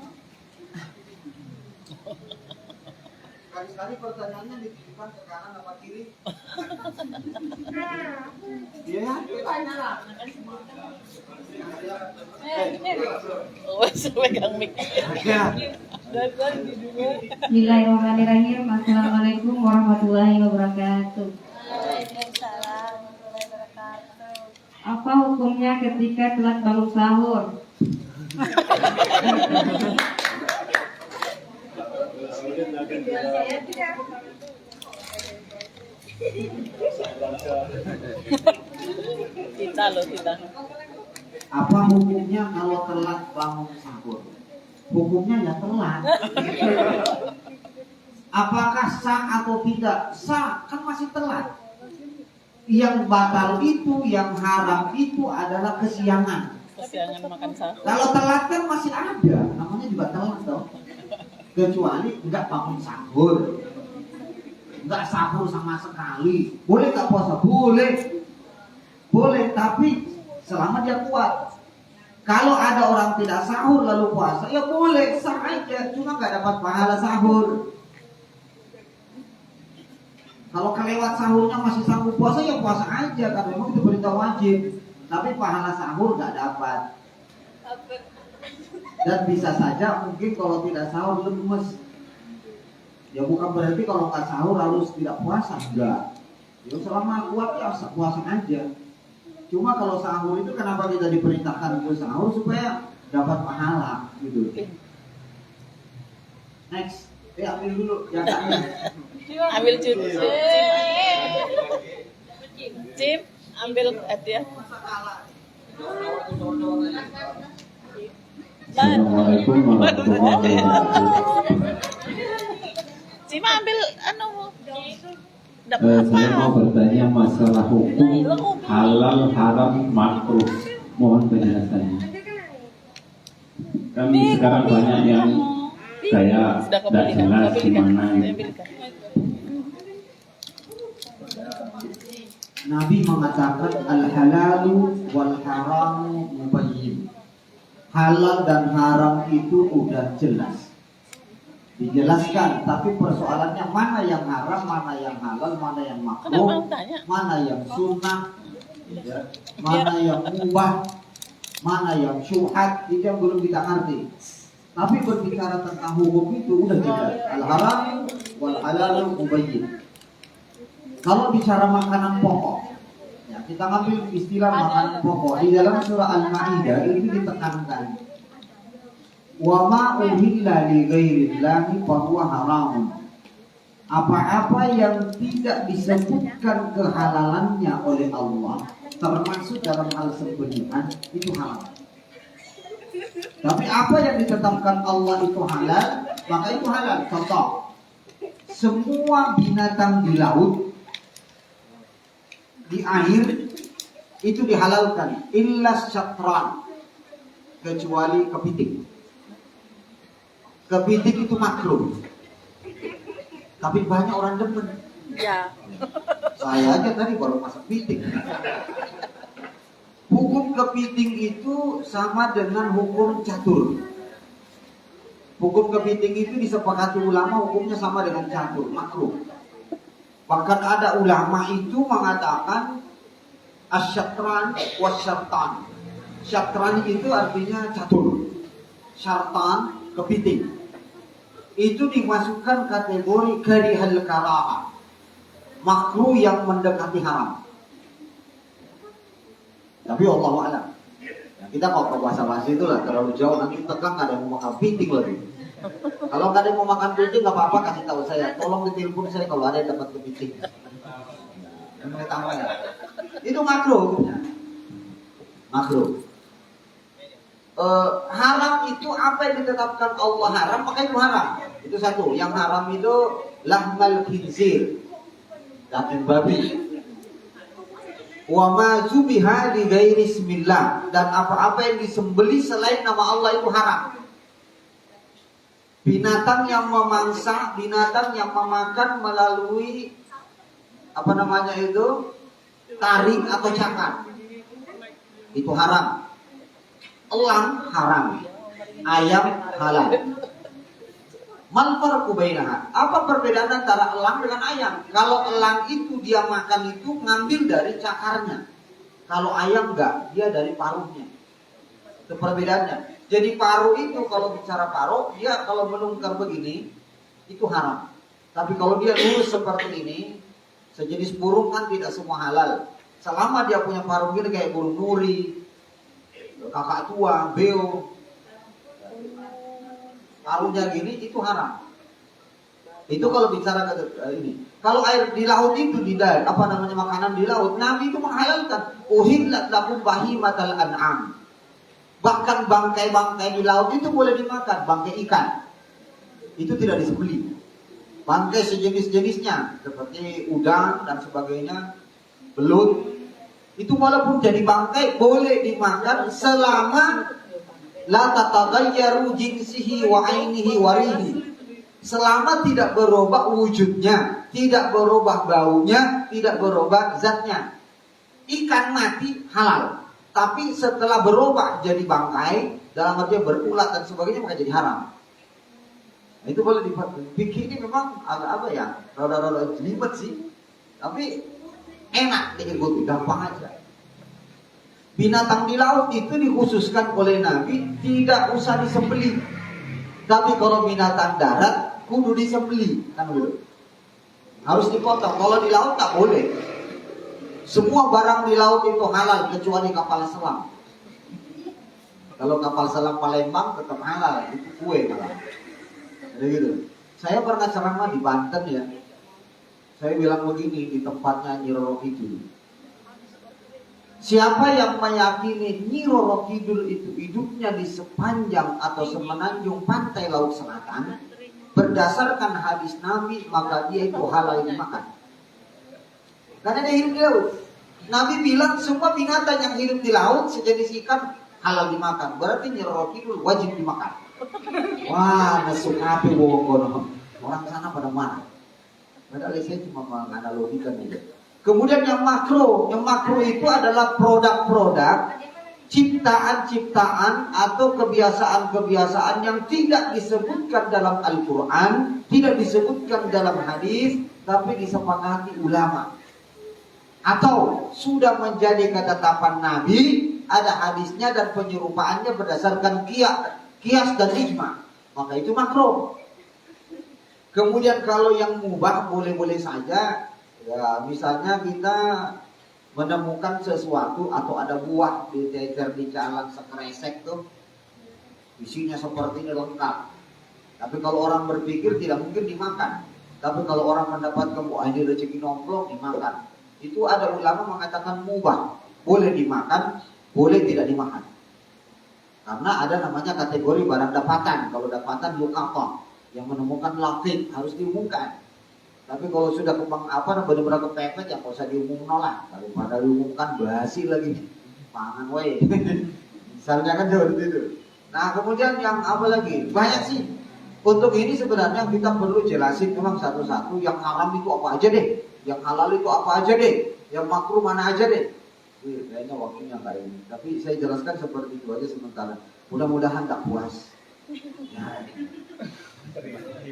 Sekali-sekali pertanyaannya dititipkan ke kanan apa kiri? Iya ya. Oh, pegang mic. Ya. Bismillahirrahmanirrahim. Assalamualaikum warahmatullahi wabarakatuh. Apa hukumnya ketika telat bangun sahur? Kita loh, kita. Apa hukumnya kalau telat bangun sahur? Hukumnya ya telat. Apakah sah atau tidak? Sah, kan masih telat. Yang batal itu, yang haram itu adalah kesiangan. Kesiangan makan sahur. Kalau telat kan masih ada, namanya juga telat dong. Kecuali nggak bangun sahur, nggak sahur sama sekali. Boleh nggak puasa? Boleh, boleh. Tapi selama dia kuat. Kalau ada orang tidak sahur lalu puasa, ya boleh, sah aja. Cuma nggak dapat pahala sahur. Kalau kelewat sahurnya masih sanggup puasa, ya puasa aja. Karena memang itu perintah wajib. Tapi pahala sahur nggak dapat. Dan bisa saja mungkin kalau tidak sahur lemes. Ya bukan berarti kalau nggak sahur harus tidak puasa, enggak. Ya selama kuat ya puasa aja. Cuma kalau sahur itu kenapa kita diperintahkan untuk sahur supaya dapat pahala gitu. Next, ambil dulu yang tadi. Ambil cuci. Cip, ambil hadiah. Assalamualaikum warahmatullahi wabarakatuh. Cima ambil anu. Saya mau bertanya masalah hukum halal, haram, makruh. Mohon penjelasannya. Kan sekarang banyak yang saya tidak jelas di mana. Nabi mengatakan al-halalu wal haramu mubayyin. Halal dan haram itu udah jelas dijelaskan, tapi persoalannya mana yang haram, mana yang halal, mana yang makruh, mana yang sunnah, ya, mana yang mubah, mana yang syubhat, itu yang belum kita ngerti. Tapi berbicara tentang hukum itu udah jelas, al-haram wal halal mubayyin. Kalau bicara makanan pokok, ya, kita ambil istilah makanan pokok di dalam surah Al-Maidah itu ditekankan. Wa ma uhilla li ghairillahi fa huwa haram. Apa-apa yang tidak disebutkan kehalalannya oleh Allah, termasuk dalam hal sembelihan, itu halal. Tapi apa yang ditetapkan Allah itu halal, maka itu halal. Contoh, semua binatang di laut, di air, itu dihalalkan, illa syatran, kecuali kepiting. Kepiting itu makruh. Tapi banyak orang demen. Ya. Saya aja tadi baru masak piting. Hukum kepiting itu sama dengan hukum catur. Hukum kepiting itu disepakati ulama hukumnya sama dengan catur, makruh. Bahkan ada ulama itu mengatakan asyatran wasyartan. Syatran itu artinya catur. Syartan kepiting. Itu dimasukkan kategori karihal karaha, makruh yang mendekati haram. Tapi Allah a'lam. Ya, kita kalau ke bahasa-bahasa itu lah terlalu jauh, nanti tegang ada yang mau makan piting lagi. Kalau nggak ada yang mau makan piting nggak apa-apa, kasih tahu saya. Tolong ditelepon saya kalau ada yang dapat kepiting. Yang tambah ya. Itu makruh. Makruh. Haram itu apa yang ditetapkan Allah haram, maka itu haram. Itu satu. Yang haram itu lahmal khinzir, daging babi. Wa ma zubiha li ghairi ismillah, dan apa-apa yang disembeli selain nama Allah itu haram. Binatang yang memangsa, binatang yang memakan melalui apa namanya itu, taring atau cakar, itu haram. Elang haram, ayam halal. Mal farqu bainaha? Apa perbedaan antara elang dengan ayam? Kalau elang itu dia makan itu ngambil dari cakarnya. Kalau ayam enggak, dia dari paruhnya. Itu perbedaannya. Jadi paruh itu, kalau bicara paruh, dia kalau melungker begini itu haram. Tapi kalau dia lurus seperti ini, sejenis burung kan tidak semua halal. Selama dia punya paruh gini kayak burung nuri, kakak tua, beo, paruhnya gini, itu haram. Itu kalau bicara ini. Kalau air di laut itu, di apa namanya, makanan di laut, Nabi itu menghalalkan. Uhillat lakum bahimatal an'am. Bahkan bangkai-bangkai di laut itu boleh dimakan, bangkai ikan. Itu tidak disembelih. Bangkai sejenis-jenisnya seperti udang dan sebagainya, belut, itu walaupun jadi bangkai boleh dimakan selama la tatagayyaru jinsihi wa ainihi wa rihi. Selama tidak berubah wujudnya, tidak berubah baunya, tidak berubah zatnya. Ikan mati halal. Tapi setelah berubah jadi bangkai, dalam artinya berulat dan sebagainya, maka jadi haram. Nah, itu boleh dipikir. Ini memang agak apa ya, rada-rada jelimet sih. Tapi enak diikuti, gampang aja. Binatang di laut itu dikhususkan oleh Nabi tidak usah disembelih. Tapi kalau binatang darat kudu disembelih, kan begitu. Harus dipotong. Kalau di laut tak boleh. Semua barang di laut itu halal kecuali kapal selam. Kalau kapal selam Palembang tetap halal, itu kue malah. Jadi gitu. Saya pernah ceramah di Banten ya. Saya bilang begini di tempatnya Nyi Roro Kidul. Siapa yang meyakini Nyi Roro Kidul itu hidupnya di sepanjang atau semenanjung pantai Laut Selatan berdasarkan hadis Nabi, maka dia itu halal dimakan. Karena dia hidup di laut. Nabi bilang semua binatang yang hidup di laut sejenis ikan halal dimakan. Berarti Nyi Roro Kidul wajib dimakan. Wah, nasuk api bohong. Orang sana pada marah. Padahal saya cuma menganalogikan aja. Kemudian yang makro itu adalah produk-produk ciptaan-ciptaan atau kebiasaan-kebiasaan yang tidak disebutkan dalam Al-Quran, tidak disebutkan dalam hadis, tapi disepakati ulama. Atau sudah menjadi ketetapan Nabi, ada hadisnya dan penyerupaannya berdasarkan kias dan ijma. Maka itu makro. Kemudian kalau yang mubah boleh-boleh saja. Ya, misalnya kita menemukan sesuatu atau ada buah ditecer di jalan sekresek tuh, isinya seperti ini lengkap. Tapi kalau orang berpikir tidak mungkin dimakan. Tapi kalau orang mendapatkan buah ini rezeki nongkrong dimakan. Itu ada ulama mengatakan mubah, boleh dimakan, boleh tidak dimakan. Karena ada namanya kategori barang dapatan. Kalau dapatan yuqatta, yang menemukan laqit harus diumumkan. Tapi kalau sudah benar-benar kepepet ya nggak usah diumumkan lah. Daripada diumumkan basi lagi, pangan wae. Misalnya kan seperti itu. Nah kemudian yang apa lagi? Banyak sih. Untuk ini sebenarnya kita perlu jelasin memang satu-satu. Yang haram itu apa aja deh, yang halal itu apa aja deh, yang makruh mana aja deh. Kayaknya waktunya nggak ini. Tapi saya jelaskan seperti itu aja sementara. Mudah-mudahan tak puas. Ya.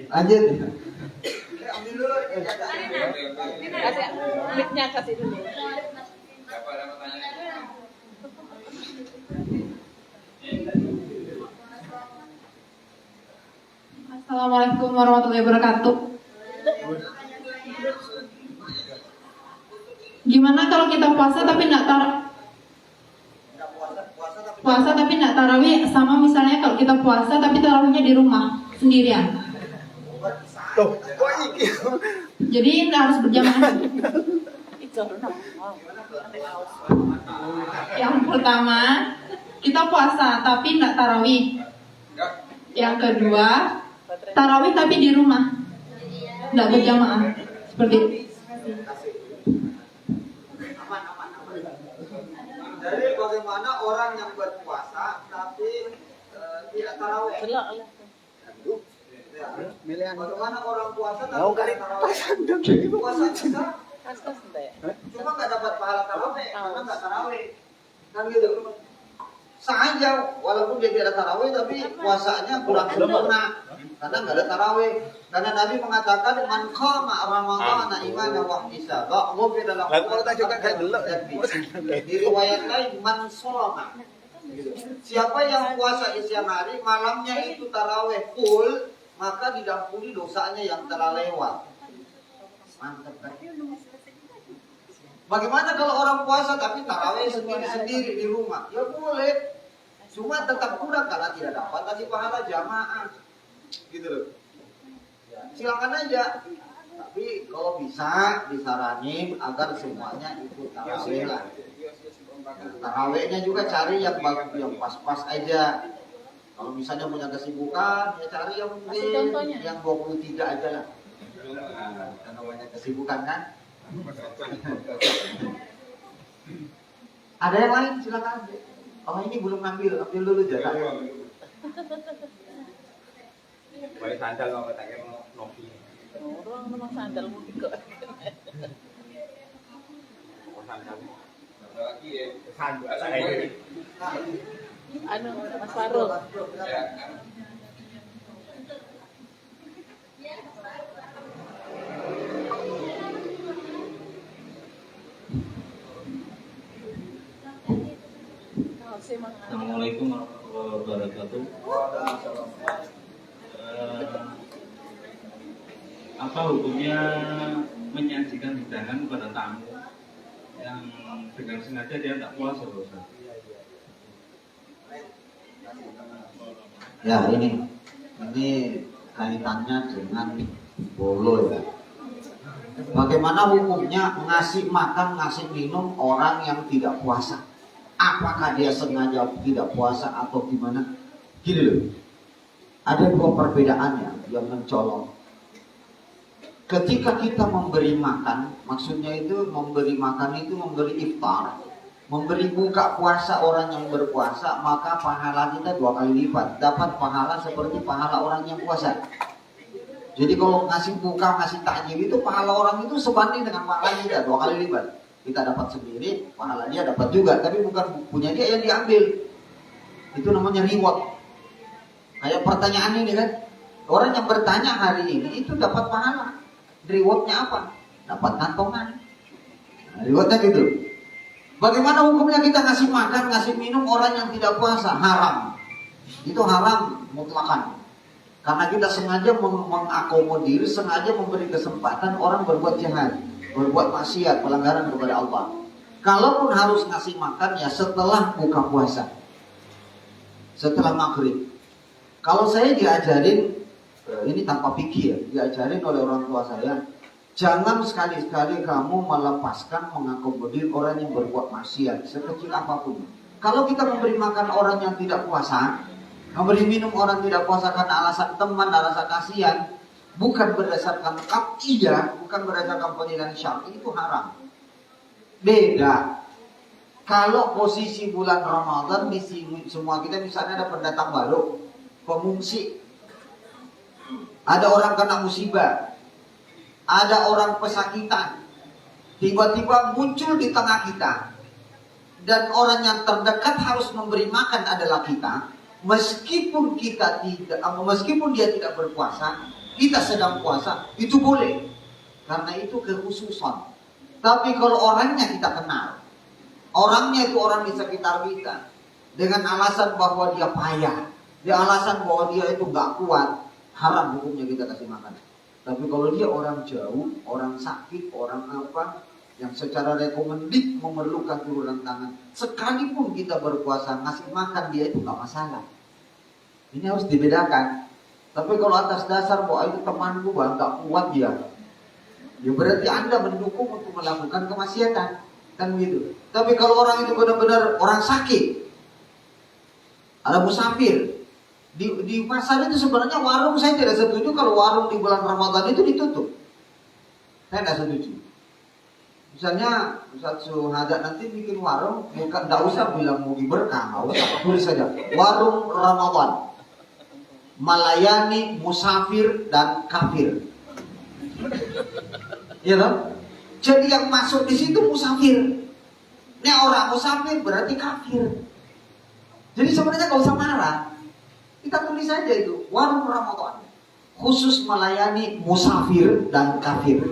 Lanjut. Ambil dulu. Kasih mic-nya, kasih dulu. Siapa ada pertanyaan? Assalamualaikum warahmatullahi wabarakatuh. Gimana kalau kita puasa tapi nggak tarawih, sama misalnya kalau kita puasa tapi tarawihnya di rumah sendirian. Jadi nggak harus berjamaah. Yang pertama, kita puasa tapi nggak tarawih. Yang kedua, tarawih tapi di rumah, nggak berjamaah. Seperti itu. Jadi bagaimana orang yang berpuasa tapi tidak tarawih? Bagaimana orang puasa tapi puasa bisa cuma nggak dapat pahala tarawih karena nggak tarawih, kan gitu. Sengaja walaupun dia tidak tarawih tapi puasanya kurang sempurna karena nggak ada tarawih. Karena Nabi mengatakan man qama ramadhana imanan wa ihtisaban ghufira lahu. Di riwayat lain man shoma. Siapa yang puasa siang hari malamnya itu tarawih full, maka diampuni dosanya yang telah lewat. Mantap kan? Bagaimana kalau orang puasa tapi tarawih sendiri-sendiri di rumah? Ya boleh. Cuma tetap kurang karena tidak dapat tadi pahala jamaah. Gitu loh. Silakan aja. Tapi kalau bisa disaranin agar semuanya ikut tarawih lah. Tarawihnya juga cari yang bagus, yang pas-pas aja. Kalau misalnya punya kesibukan, ya cari yang mungkin yang 23 aja lah. Karena banyak kesibukan kan. Ada yang lain silakan. Oh ini belum ambil dulu jatah. Boleh sandal mau katanya mau nopi. Orang memang sandal mungkin kok. Mau sandal. Lagi ya sandal saya. Anu Mas Farul. Assalamualaikum warahmatullahi wabarakatuh. Apa hukumnya menyajikan hidangan pada tamu yang dengan sengaja dia tak puasa, Ustaz? Ya ini kaitannya dengan bolo ya. Bagaimana hukumnya ngasih makan, ngasih minum orang yang tidak puasa? Apakah dia sengaja tidak puasa atau gimana? Gini loh, ada dua perbedaan yang mencolok. Ketika kita memberi makan, maksudnya itu memberi makan itu memberi iftar, memberi buka puasa orang yang berpuasa, maka pahala kita 2 kali lipat. Dapat pahala seperti pahala orang yang puasa. Jadi kalau ngasih buka, ngasih takjil itu pahala orang itu sebanding dengan pahala kita 2 kali lipat. Kita dapat sendiri, pahala dia dapat juga, tapi bukan punya dia yang diambil. Itu namanya reward. Kayak pertanyaan ini kan, orang yang bertanya hari ini itu dapat pahala. Rewardnya apa? Dapat kantongan. Nah, rewardnya gitu. Bagaimana hukumnya kita ngasih makan, ngasih minum orang yang tidak puasa? Haram. Itu haram mutlakan. Karena kita sengaja mengakomodir, sengaja memberi kesempatan orang berbuat jahat, berbuat maksiat, pelanggaran kepada Allah. Kalaupun harus ngasih makan ya setelah buka puasa, setelah maghrib. Kalau saya diajarin, ini tanpa pikir, diajarin oleh orang tua saya, jangan sekali-sekali kamu melepaskan mengakomodir orang yang berbuat maksiat, sekecil apapun. Kalau kita memberi makan orang yang tidak puasa, memberi minum orang tidak puasa karena alasan teman, alasan kasihan, bukan berdasarkan qat'iyah, bukan berdasarkan penilaian syar'i, itu haram. Beda. Kalau posisi bulan Ramadan di sini semua kita misalnya ada pendatang baru, pengungsi, ada orang kena musibah, ada orang pesakitan, tiba-tiba muncul di tengah kita, dan orang yang terdekat harus memberi makan adalah kita, meskipun dia tidak berpuasa, kita sedang puasa, itu boleh. Karena itu kekhususan. Tapi kalau orangnya kita kenal, orangnya itu orang di sekitar kita, dengan alasan bahwa dia payah, dia alasan bahwa dia itu gak kuat, haram hukumnya kita kasih makan. Tapi kalau dia orang jauh, orang sakit, orang apa, yang secara rekomendik memerlukan tuluran tangan, sekalipun kita berpuasa, ngasih makan dia itu gak masalah. Ini harus dibedakan. Tapi kalau atas dasar bahwa itu temanku bang, gak kuat dia, ya berarti Anda mendukung untuk melakukan kemaksiatan, kan gitu. Tapi kalau orang itu benar-benar orang sakit, ada musafir, di pasar itu sebenarnya warung, saya tidak setuju kalau warung di bulan Ramadan itu ditutup. Saya tidak setuju. Misalnya Ustaz Suhada nanti bikin warung, bukan, tidak usah bilang mau berkah, nggak usah, tulis saja warung Ramadan. melayani musafir dan kafir. Ya toh? Jadi yang masuk di situ musafir. Ini orang musafir berarti kafir. Jadi sebenarnya gak usah marah. Kita tulis saja itu, warung Ramadan khusus melayani musafir dan kafir.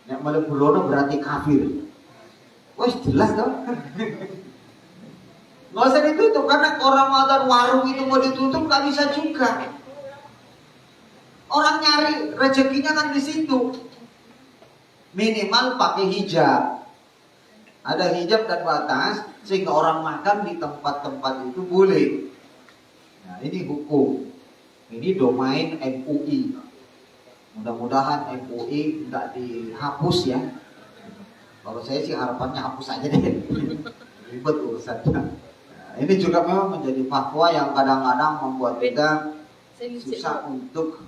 Yang melebulono berarti kafir. Wah jelas dong. Gak usah ditutup karena orang Ramadan warung itu mau ditutup gak bisa juga. Orang nyari rezekinya kan di situ. Minimal pakai hijab. Ada hijab dan batas sehingga orang makan di tempat-tempat itu boleh. Nah, ini hukum. Ini domain MUI. Mudah-mudahan MUI tidak dihapus ya. Kalau saya sih harapannya hapus aja deh. Ribet urusannya. Nah, ini juga memang menjadi fatwa yang kadang-kadang membuat kita susah untuk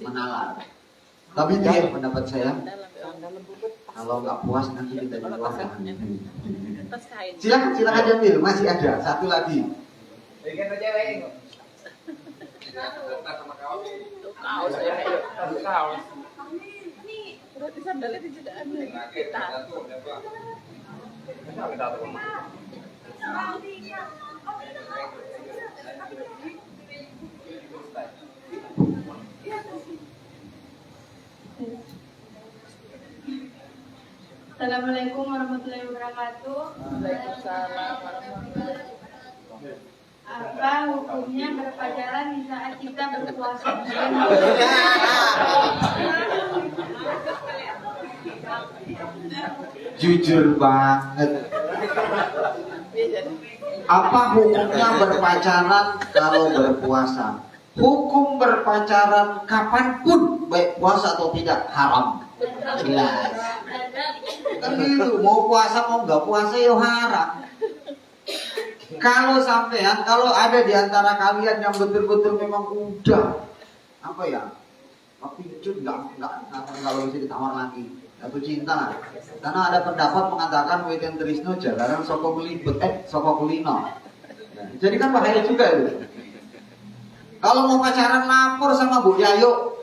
menalar. Tapi dia pendapat saya, kalau nggak puas nanti kita di luar. Silakan ambil, masih ada satu lagi. Berarti sandalnya tidak ada kita. Assalamualaikum warahmatullahi wabarakatuh. Waalaikumsalam warahmatullahi wabarakatuh. Apa hukumnya berpacaran di saat kita berpuasa? Jujur banget. Apa hukumnya berpacaran kalau berpuasa? Hukum berpacaran kapanpun, baik puasa atau tidak, haram. Jelas. Kan gitu, mau puasa mau nggak puasa ya haram. Kalau sampean, kalau ada di antara kalian yang betul-betul memang udah apa ya, pincut nggak kalau bisa ditawar lagi, atau cinta lah. Karena ada pendapat mengatakan weten trisno jalanan soko melibet, soko kulino. Jadi kan bahaya juga itu. Kalau mau pacaran lapor sama Bu Yayo.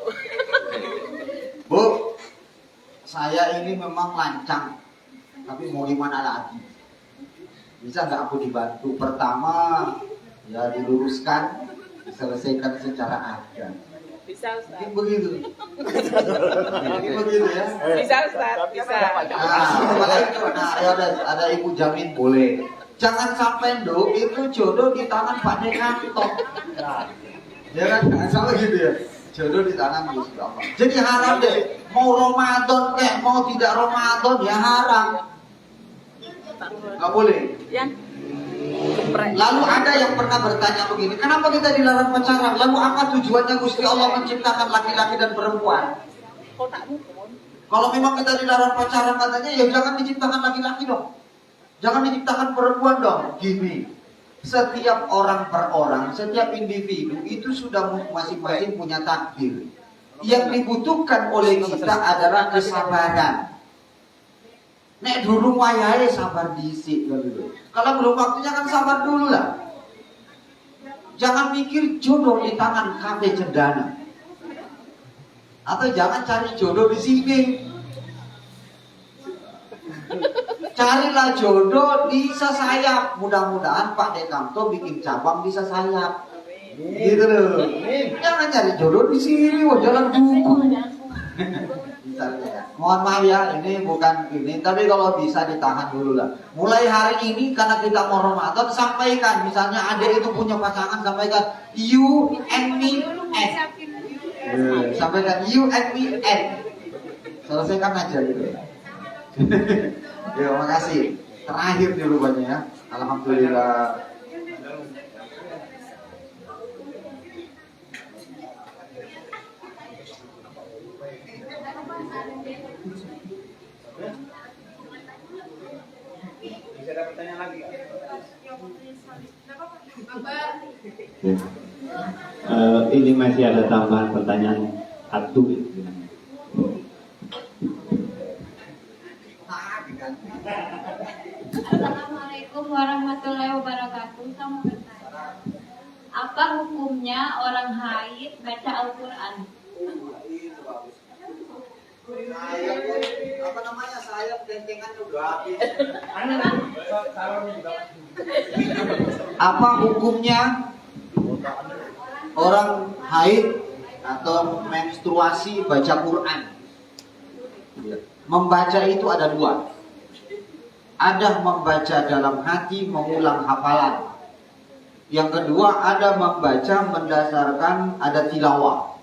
Bu, saya ini memang lancang, tapi mau gimana lagi? Bisa nggak aku dibantu? Pertama, ya diluruskan, diselesaikan secara adat. Bisa Ustaz. Mungkin begitu. Mungkin begitu ya. Bisa Ustaz, bisa. Ada ibu jamin boleh. Jangan sampai itu jodoh di tangan Pak Dekanto. Ya kan, jangan sampai gitu ya. Jodoh di tangan Gusti Allah. Jadi haram deh. Mau Ramadan kayak mau tidak Ramadan ya haram. Nggak boleh. Lalu ada yang pernah bertanya begini, kenapa kita dilarang pacaran? Lalu apa tujuannya Gusti Allah menciptakan laki-laki dan perempuan? Kalau memang kita dilarang pacaran katanya, ya jangan diciptakan laki-laki dong. Jangan diciptakan perempuan dong. Gini, setiap orang per orang, setiap individu itu sudah masing-masing punya takdir. Yang dibutuhkan oleh kita adalah kesabaran. Nek dulu wayahe sabar dhisik gitu. Kalau belum waktunya kan sabar dulu lah. Jangan mikir jodoh di tangan kafe cendana. Atau jangan cari jodoh di sini. Carilah jodoh di Sesayap. Mudah-mudahan Pak Dekanto bikin cabang di Sesayap. Gitu loh. Jangan cari jodoh di sini, jalan duku. Misalnya, mohon maaf ya, ini bukan ini, tapi kalau bisa ditahan dulu lah. Mulai hari ini karena kita mau Ramadan, sampaikan, misalnya adik itu punya pasangan, sampaikan you and me and. Sampaikan you and me and. Selesaikan aja gitu. Ya, makasih. Terakhir dulu banyak ya. Alhamdulillah. Ini masih ada tambahan pertanyaan satu. Assalamualaikum warahmatullahi wabarakatuh. Apa hukumnya hukumnya orang haid baca Al-Quran? Itu bagus. Apa namanya, saya dentengan udah habis. Apa hukumnya orang haid atau menstruasi baca Quran? Membaca itu ada dua. Ada membaca dalam hati, mengulang hafalan. Yang kedua ada membaca berdasarkan ada tilawah.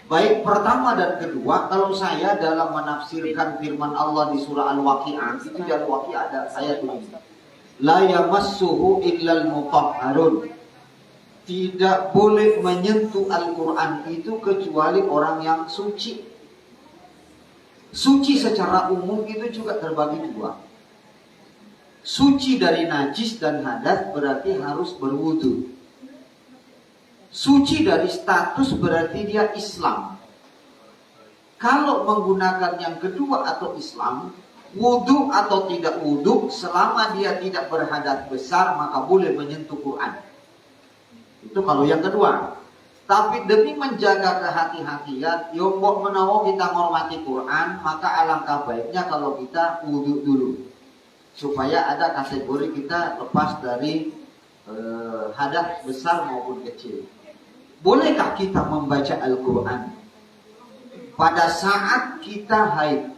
Baik pertama dan kedua, kalau saya dalam menafsirkan firman Allah di surah Al-Waqi'ah, itu di Al-Waqi'ah ada ayat ini. La yamassuhu illal mutahharun. Tidak boleh menyentuh Al-Quran itu kecuali orang yang suci. Suci secara umum itu juga terbagi dua. Suci dari najis dan hadas berarti harus berwudu. Suci dari status berarti dia Islam. Kalau menggunakan yang kedua atau Islam, wudu atau tidak wudu, selama dia tidak berhadas besar maka boleh menyentuh Quran. Itu kalau yang kedua. Tapi demi menjaga kehati-hatian, yombok menawa kita menghormati Quran, maka alangkah baiknya kalau kita wudu dulu, supaya ada kategori kita lepas dari hadas besar maupun kecil. Bolehkah kita membaca Al-Quran pada saat kita haid?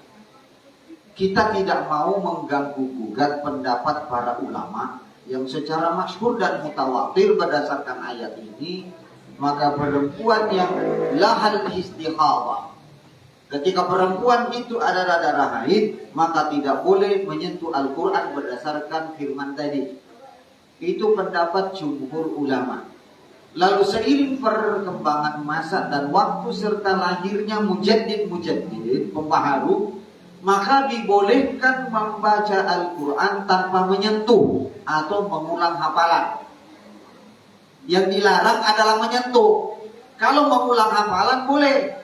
Kita tidak mau mengganggu-gugat pendapat para ulama yang secara masyhur dan mutawatir berdasarkan ayat ini. Maka perempuan yang lahal istihadha, ketika perempuan itu ada darah haid, maka tidak boleh menyentuh Al-Quran berdasarkan firman tadi. Itu pendapat jumhur ulama. Lalu seiring perkembangan masa dan waktu serta lahirnya mujaddid pembaharu, maka dibolehkan membaca Al-Quran tanpa menyentuh atau mengulang hafalan. Yang dilarang adalah menyentuh. Kalau mengulang hafalan boleh.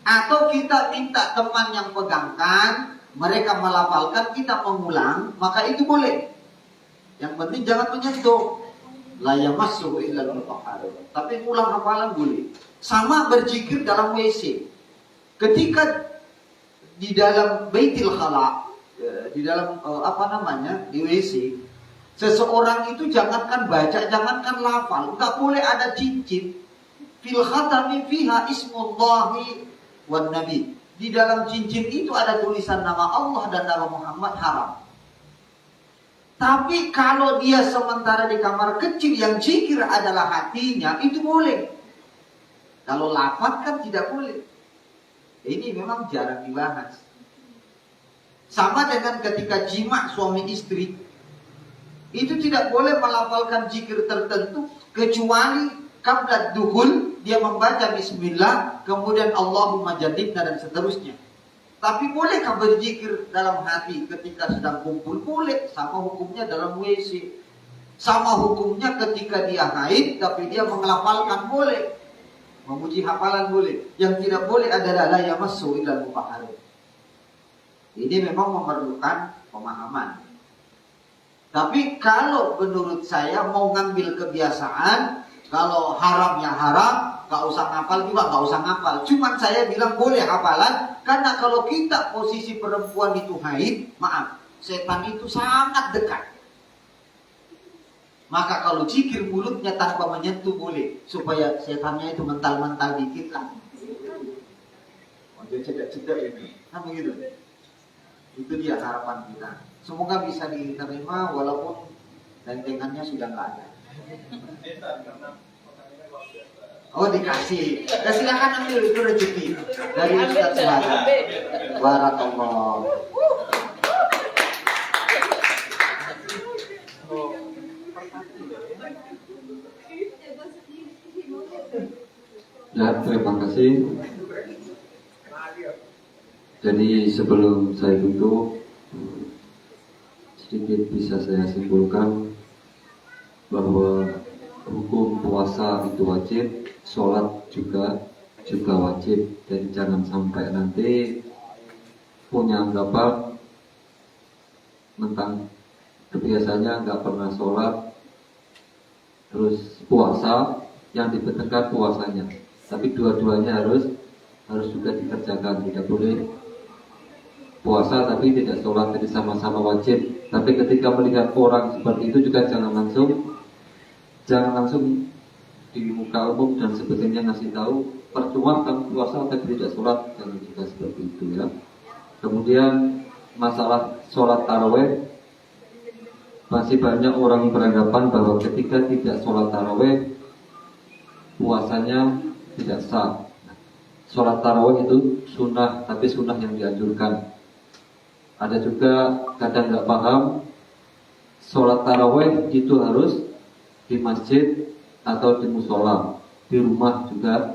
Atau kita minta teman yang pegangkan, mereka melafalkan, kita mengulang, maka itu boleh. Yang penting jangan menyentuh. La yamassuhu illal mutahharun. Tapi ulang hafalan boleh. Sama berzikir dalam WC. Ketika di dalam Baitul Khala, di dalam di WC, seseorang itu jangankan baca, jangankan lafal, enggak boleh ada cincin. Fil khatami fiha ismullahi wan nabi. Di dalam cincin itu ada tulisan nama Allah dan nama Muhammad, haram. Tapi kalau dia sementara di kamar kecil yang zikir adalah hatinya, itu boleh. Kalau lafaz kan tidak boleh. Ini memang jarang dibahas. Sama dengan ketika jima suami istri, itu tidak boleh melafalkan zikir tertentu kecuali qabla dukhul dia membaca bismillah, kemudian Allahumma jadidna dan seterusnya. Tapi bolehkah berzikir dalam hati ketika sedang kumpul? Boleh. Sama hukumnya dalam WC. Sama hukumnya ketika dia haid tapi dia mengelafalkan, boleh. Memuji hafalan boleh. Yang tidak boleh adalah la yamassu illal mutahharun. Ini memang memerlukan pemahaman. Tapi kalau menurut saya mau ngambil kebiasaan, kalau haram ya haram, gak usah ngapal juga gak usah ngapal. Cuman saya bilang boleh hafalan, karena kalau kita posisi perempuan itu haid, maaf, setan itu sangat dekat. Maka kalau zikir mulutnya tanpa menyentuh boleh, supaya setannya itu mental-mental dikit lah. Dia cedak-cedak ini, kan begitu. Itu dia harapan kita. Semoga bisa diterima walaupun dentengannya sudah nggak ada. Oh dikasih. Ya, silakan ambil itu rezeki dari Ustaz Suhada. Barakallah. Ya, terima kasih. Jadi sebelum saya tutup, sedikit bisa saya simpulkan bahwa hukum puasa itu wajib, sholat juga wajib. Dan jangan sampai nanti punya anggapan tentang kebiasaannya nggak pernah sholat, terus puasa, yang dibedakan puasanya. Tapi dua-duanya harus juga dikerjakan. Tidak boleh puasa tapi tidak sholat, jadi sama-sama wajib. Tapi ketika melihat orang seperti itu juga jangan langsung di muka umum dan sebagainya ngasih tahu percuma kamu puasa tapi tidak sholat, jangan juga seperti itu ya. Kemudian masalah sholat taraweh, masih banyak orang beranggapan bahwa ketika tidak sholat taraweh puasanya tidak sah. Sholat taraweh itu sunnah, tapi sunnah yang dianjurkan. Ada juga kadang nggak paham, sholat taraweh itu harus di masjid atau di musola. Di rumah juga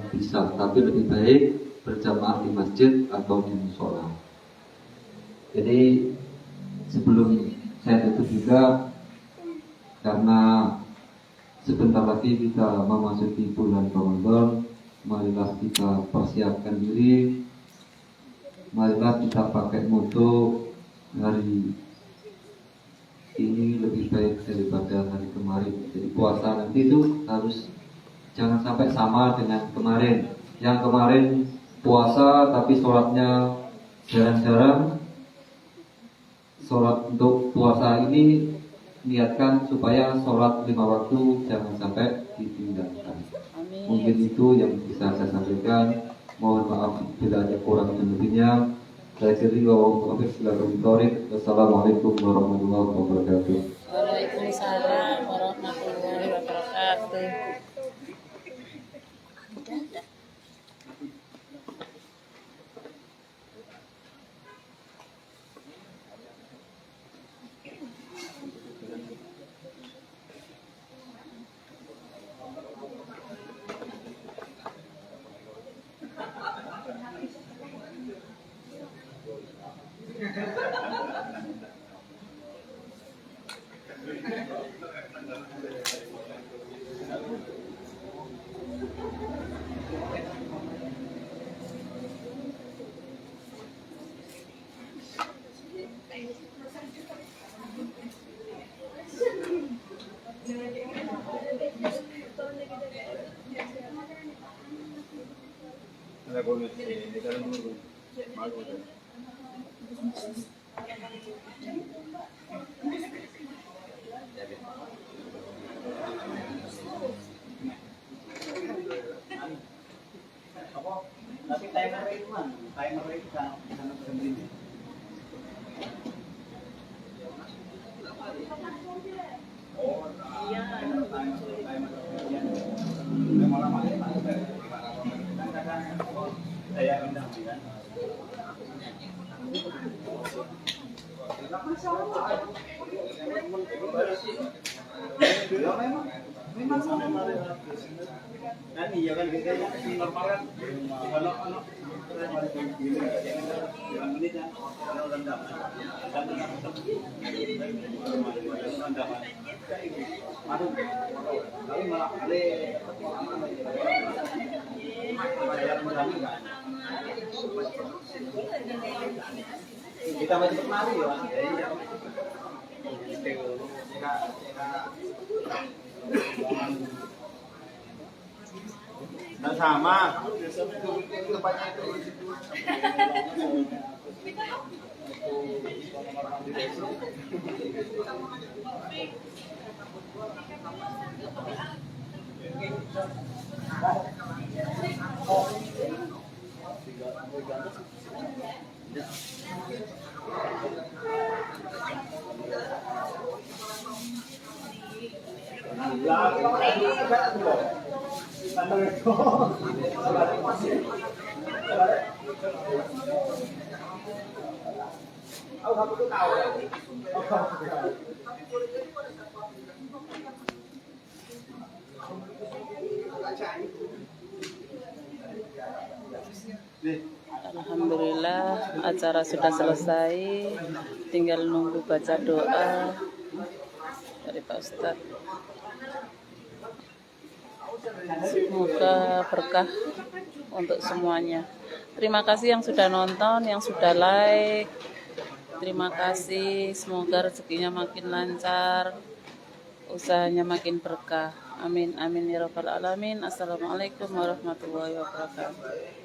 bisa, tapi lebih baik berjamaah di masjid atau di musola. Jadi sebelum saya tutup juga, karena sebentar lagi kita memasuki bulan Ramadan, marilah kita persiapkan diri, marilah kita pakai moto hari ini lebih baik daripada hari kemarin. Jadi puasa nanti itu harus jangan sampai sama dengan kemarin. Yang kemarin puasa tapi sholatnya jarang-jarang. Sholat untuk puasa ini niatkan supaya sholat 5 waktu jangan sampai ditinggalkan. Mungkin itu yang bisa saya sampaikan. Mohon maaf bila ada kurang dan lebihnya. Saya kira Wassalamualaikum warahmatullahi wabarakatuh. Waalaikumsalam warahmatullahi wabarakatuh. Tapi timer itu kan berhenti. Kan iya kan biasanya normal kan kalau menit kan rendam tapi malah kita masih cepat mari ya. Dan sama Alhamdulillah acara sudah selesai, tinggal nunggu baca doa dari Pak Ustadz. Semoga berkah untuk semuanya. Terima kasih yang sudah nonton, yang sudah like. Terima kasih, semoga rezekinya makin lancar. usahanya makin berkah. Amin amin ya rabbal alamin. Assalamualaikum warahmatullahi wabarakatuh.